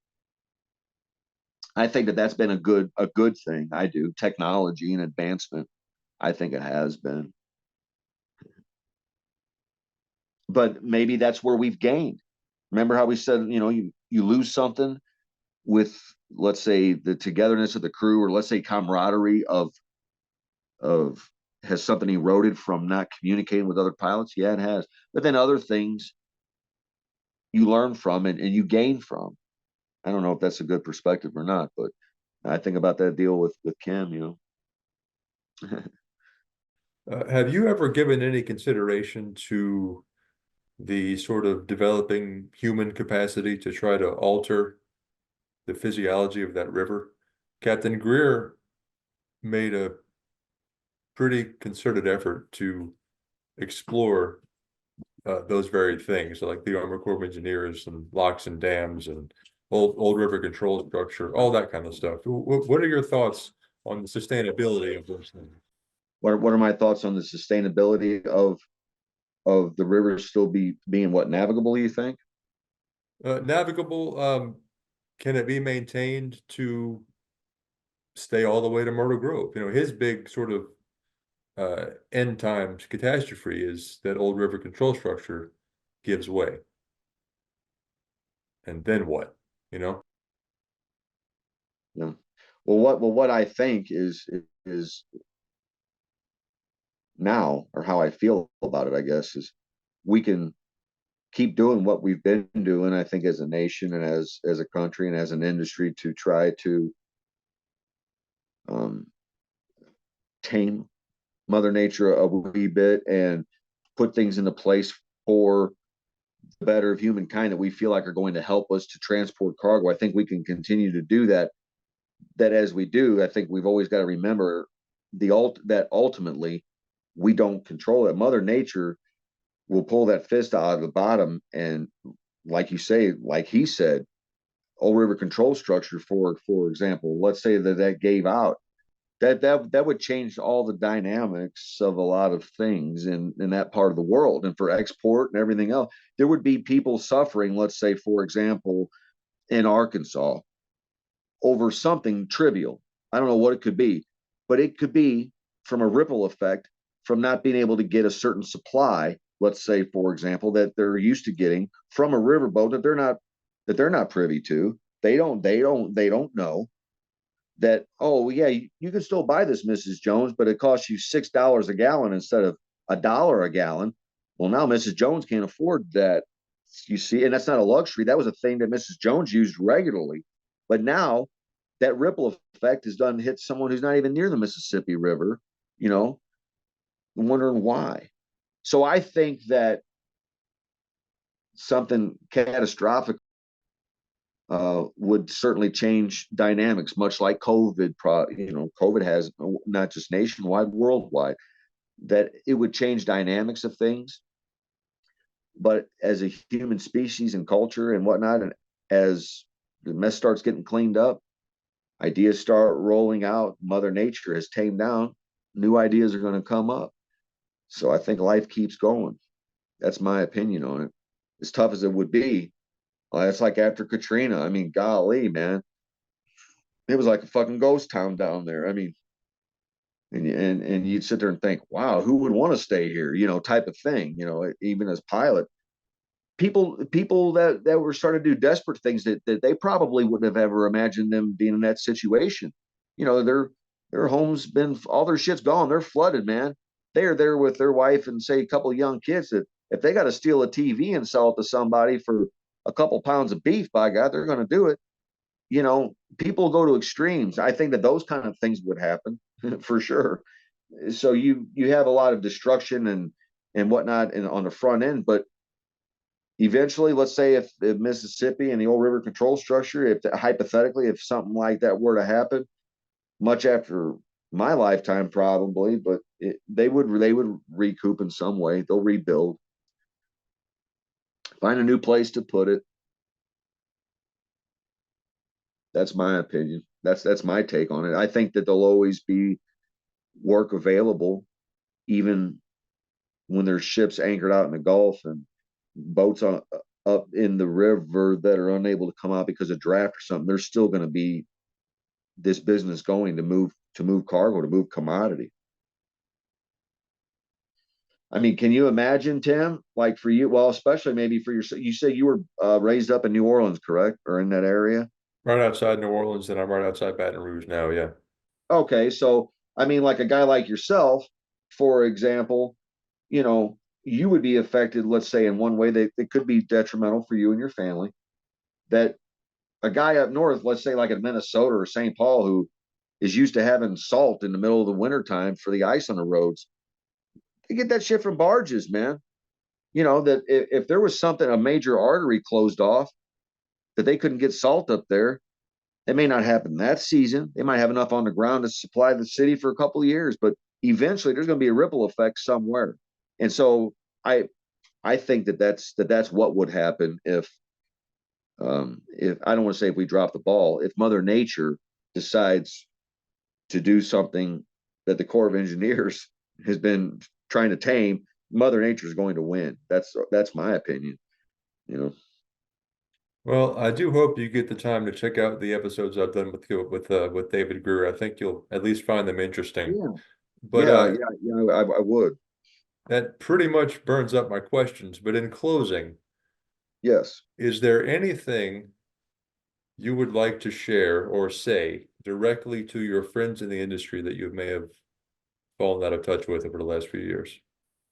[SPEAKER 3] that's been a good thing. I do. Technology and advancement, I think it has been. But maybe that's where we've gained. Remember how we said, you know, you lose something with, let's say, the togetherness of the crew, or let's say camaraderie of has something eroded from not communicating with other pilots? Yeah, it has. But then other things you learn from and you gain from. I don't know if that's a good perspective or not, but I think about that deal with Kim, you know.
[SPEAKER 1] Have you ever given any consideration to the sort of developing human capacity to try to alter the physiology of that river? Captain Greer made a pretty concerted effort to explore those very things, like the Army Corps of Engineers and locks and dams and old river control structure, all that kind of stuff. What are your thoughts on the sustainability of those things?
[SPEAKER 3] What are my thoughts on the sustainability of the river still being what, navigable, you think?
[SPEAKER 1] Navigable, can it be maintained to stay all the way to Myrtle Grove? You know, his big sort of end times catastrophe is that old river control structure gives way. And then what, you know?
[SPEAKER 3] Yeah. What I think is now, or how I feel about it, I guess, is we can keep doing what we've been doing, I think, as a nation and as a country and as an industry, to try to tame Mother Nature a wee bit and put things into place for the better of humankind that we feel like are going to help us to transport cargo. I think we can continue to do that. That as we do, I think we've always got to remember that ultimately we don't control it. Mother Nature will pull that fist out of the bottom, and like you say, like he said, old river control structure, for example, let's say that gave out, that would change all the dynamics of a lot of things in that part of the world, and for export and everything else. There would be people suffering, let's say, for example, in Arkansas over something trivial. I don't know what it could be, but it could be from a ripple effect from not being able to get a certain supply, let's say, for example, that they're used to getting from a riverboat that they're not privy to. They don't know that, oh yeah, you can still buy this, Mrs. Jones, but it costs you $6 a gallon instead of $1 a gallon. Well, now Mrs. Jones can't afford that. You see, and that's not a luxury. That was a thing that Mrs. Jones used regularly. But now that ripple effect is done hit someone who's not even near the Mississippi River, you know, wondering why. So I think that something catastrophic would certainly change dynamics, much like COVID. COVID has, not just nationwide, worldwide, that it would change dynamics of things. But as a human species and culture and whatnot, and as the mess starts getting cleaned up, ideas start rolling out, Mother Nature has tamed down, new ideas are going to come up. So I think life keeps going. That's my opinion on it. As tough as it would be, it's like after Katrina. I mean, golly, man, it was like a fucking ghost town down there. I mean, and you'd sit there and think, wow, who would want to stay here? You know, type of thing. You know, even as pilot, people that were starting to do desperate things that they probably wouldn't have ever imagined them being in that situation. You know, their home's been, all their shit's gone. They're flooded, man. They are there with their wife and say a couple of young kids that if they got to steal a TV and sell it to somebody for a couple pounds of beef, by God, they're going to do it. You know, people go to extremes. I think that those kind of things would happen for sure. So you have a lot of destruction and whatnot on the front end, but eventually, let's say if Mississippi and the old river control structure, if hypothetically, if something like that were to happen, much after my lifetime, probably, but they would recoup in some way. They'll rebuild, find a new place to put it. That's my opinion. That's my take on it. I think that there'll always be work available, even when there's ships anchored out in the Gulf and boats up in the river that are unable to come out because of draft or something. There's still going to be this business going to move cargo, to move commodity. I mean, can you imagine, Tim, like for you, well, especially maybe for you say you were raised up in New Orleans, correct? Or in that area?
[SPEAKER 1] Right outside New Orleans, and I'm right outside Baton Rouge now. Yeah.
[SPEAKER 3] Okay. So, I mean, like a guy like yourself, for example, you know, you would be affected, let's say, in one way that it could be detrimental for you and your family. That a guy up north, let's say like in Minnesota or St. Paul, who is used to having salt in the middle of the wintertime for the ice on the roads, they get that shit from barges, man. You know, that if there was something, a major artery closed off, that they couldn't get salt up there, it may not happen that season. They might have enough on the ground to supply the city for a couple of years, but eventually there's going to be a ripple effect somewhere. And so I think that's what would happen if I don't want to say if we drop the ball, if Mother Nature decides to do something that the Corps of Engineers has been trying to tame, Mother Nature is going to win. That's my opinion. You know.
[SPEAKER 1] Well, I do hope you get the time to check out the episodes I've done with David Greer. I think you'll at least find them interesting.
[SPEAKER 3] Yeah.
[SPEAKER 1] But
[SPEAKER 3] Yeah. I would.
[SPEAKER 1] that pretty much burns up my questions. But in closing,
[SPEAKER 3] Yes.
[SPEAKER 1] is there anything you would like to share or say directly to your friends in the industry that you may have fallen out of touch with over the last few years?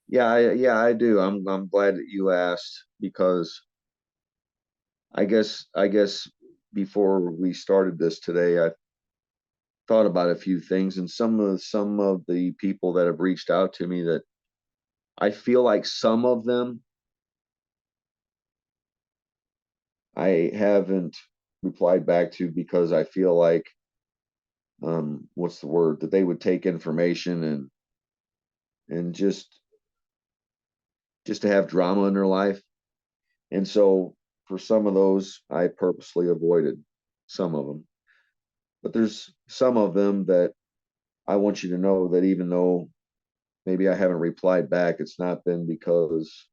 [SPEAKER 3] Yeah, I do. I'm glad that you asked because I guess before we started this today, I thought about a few things, and some of the people that have reached out to me, that I feel like some of them I haven't replied back to because I feel like what's the word, that they would take information and just to have drama in their life. And so for some of those, I purposely avoided some of them. But there's some of them that I want you to know that even though maybe I haven't replied back, it's not been because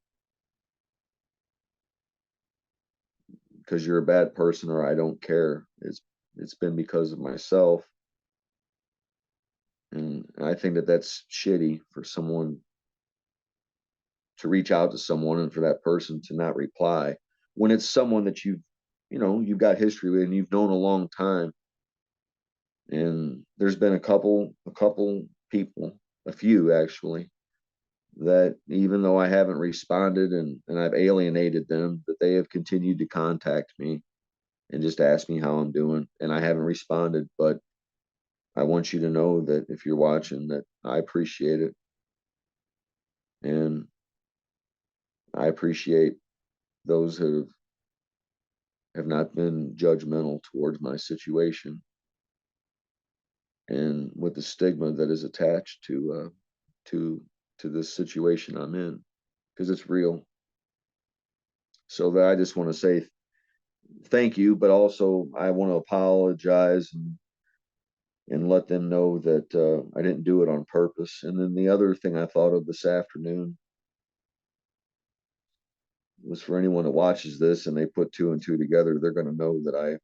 [SPEAKER 3] you're a bad person or I don't care. It's been because of myself. And I think that that's shitty for someone to reach out to someone and for that person to not reply when it's someone that you've got history with and you've known a long time. And there's been a couple people, a few actually, that even though I haven't responded and I've alienated them, that they have continued to contact me and just ask me how I'm doing. And I haven't responded, but I want you to know that if you're watching, that I appreciate it. And I appreciate those who have not been judgmental towards my situation and with the stigma that is attached to this situation I'm in, because it's real. So that I just want to say thank you, but also I want to apologize and let them know that I didn't do it on purpose. And then the other thing I thought of this afternoon was for anyone that watches this and they put two and two together, they're going to know that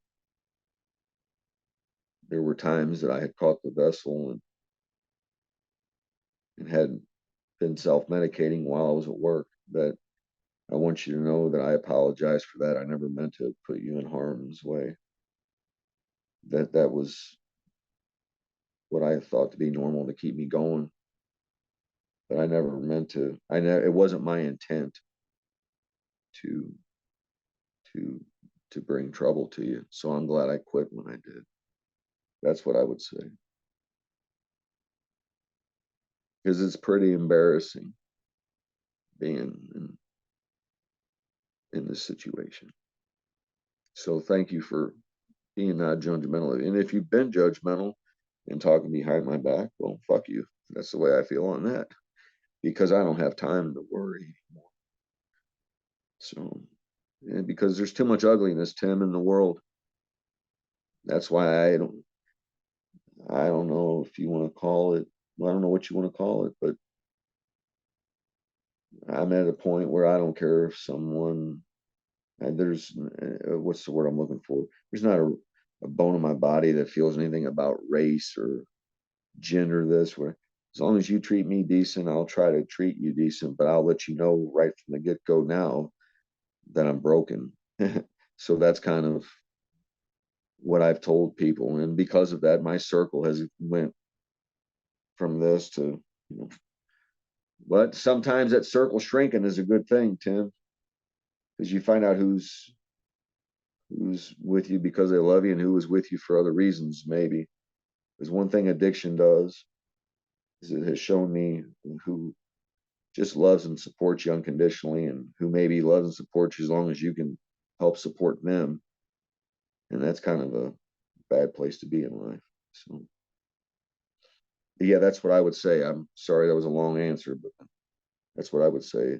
[SPEAKER 3] there were times that I had caught the vessel and had been self-medicating while I was at work. That I want you to know that I apologize for that. I never meant to put you in harm's way. That was what I thought to be normal to keep me going. But I never meant to. It wasn't my intent to to bring trouble to you. So I'm glad I quit when I did. That's what I would say. Because it's pretty embarrassing being in this situation. So thank you for being not judgmental. And if you've been judgmental and talking behind my back, well, fuck you. That's the way I feel on that. Because I don't have time to worry anymore. So, and because there's too much ugliness, Tim, in the world. That's why I don't know if you want to call it, well, I don't know what you want to call it, but I'm at a point where I don't care if someone, there's, what's the word I'm looking for? There's not a bone in my body that feels anything about race or gender, this, where as long as you treat me decent, I'll try to treat you decent, but I'll let you know right from the get-go now that I'm broken. So that's kind of what I've told people. And because of that, my circle has went from this to, but sometimes that circle shrinking is a good thing, Tim, because you find out who's with you because they love you and who is with you for other reasons, maybe. Because one thing addiction does is it has shown me who just loves and supports you unconditionally and who maybe loves and supports you as long as you can help support them. And that's kind of a bad place to be in life. So yeah, that's what I would say. I'm sorry that was a long answer, but that's what I would say.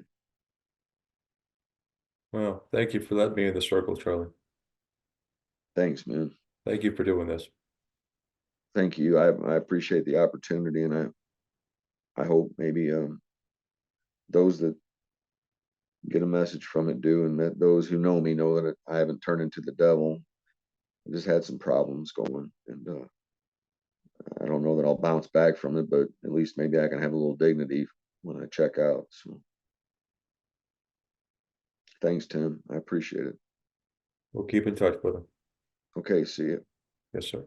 [SPEAKER 1] Well, thank you for letting me in the circle, Charlie.
[SPEAKER 3] Thanks, man.
[SPEAKER 1] Thank you for doing this.
[SPEAKER 3] Thank you. I appreciate the opportunity, and I hope maybe those that get a message from it do, and that those who know me know that I haven't turned into the devil. I just had some problems going, and I don't know that I'll bounce back from it, but at least maybe I can have a little dignity when I check out. So thanks, Tim. I appreciate it.
[SPEAKER 1] We'll keep in touch, brother.
[SPEAKER 3] Okay, see you.
[SPEAKER 1] Yes, sir.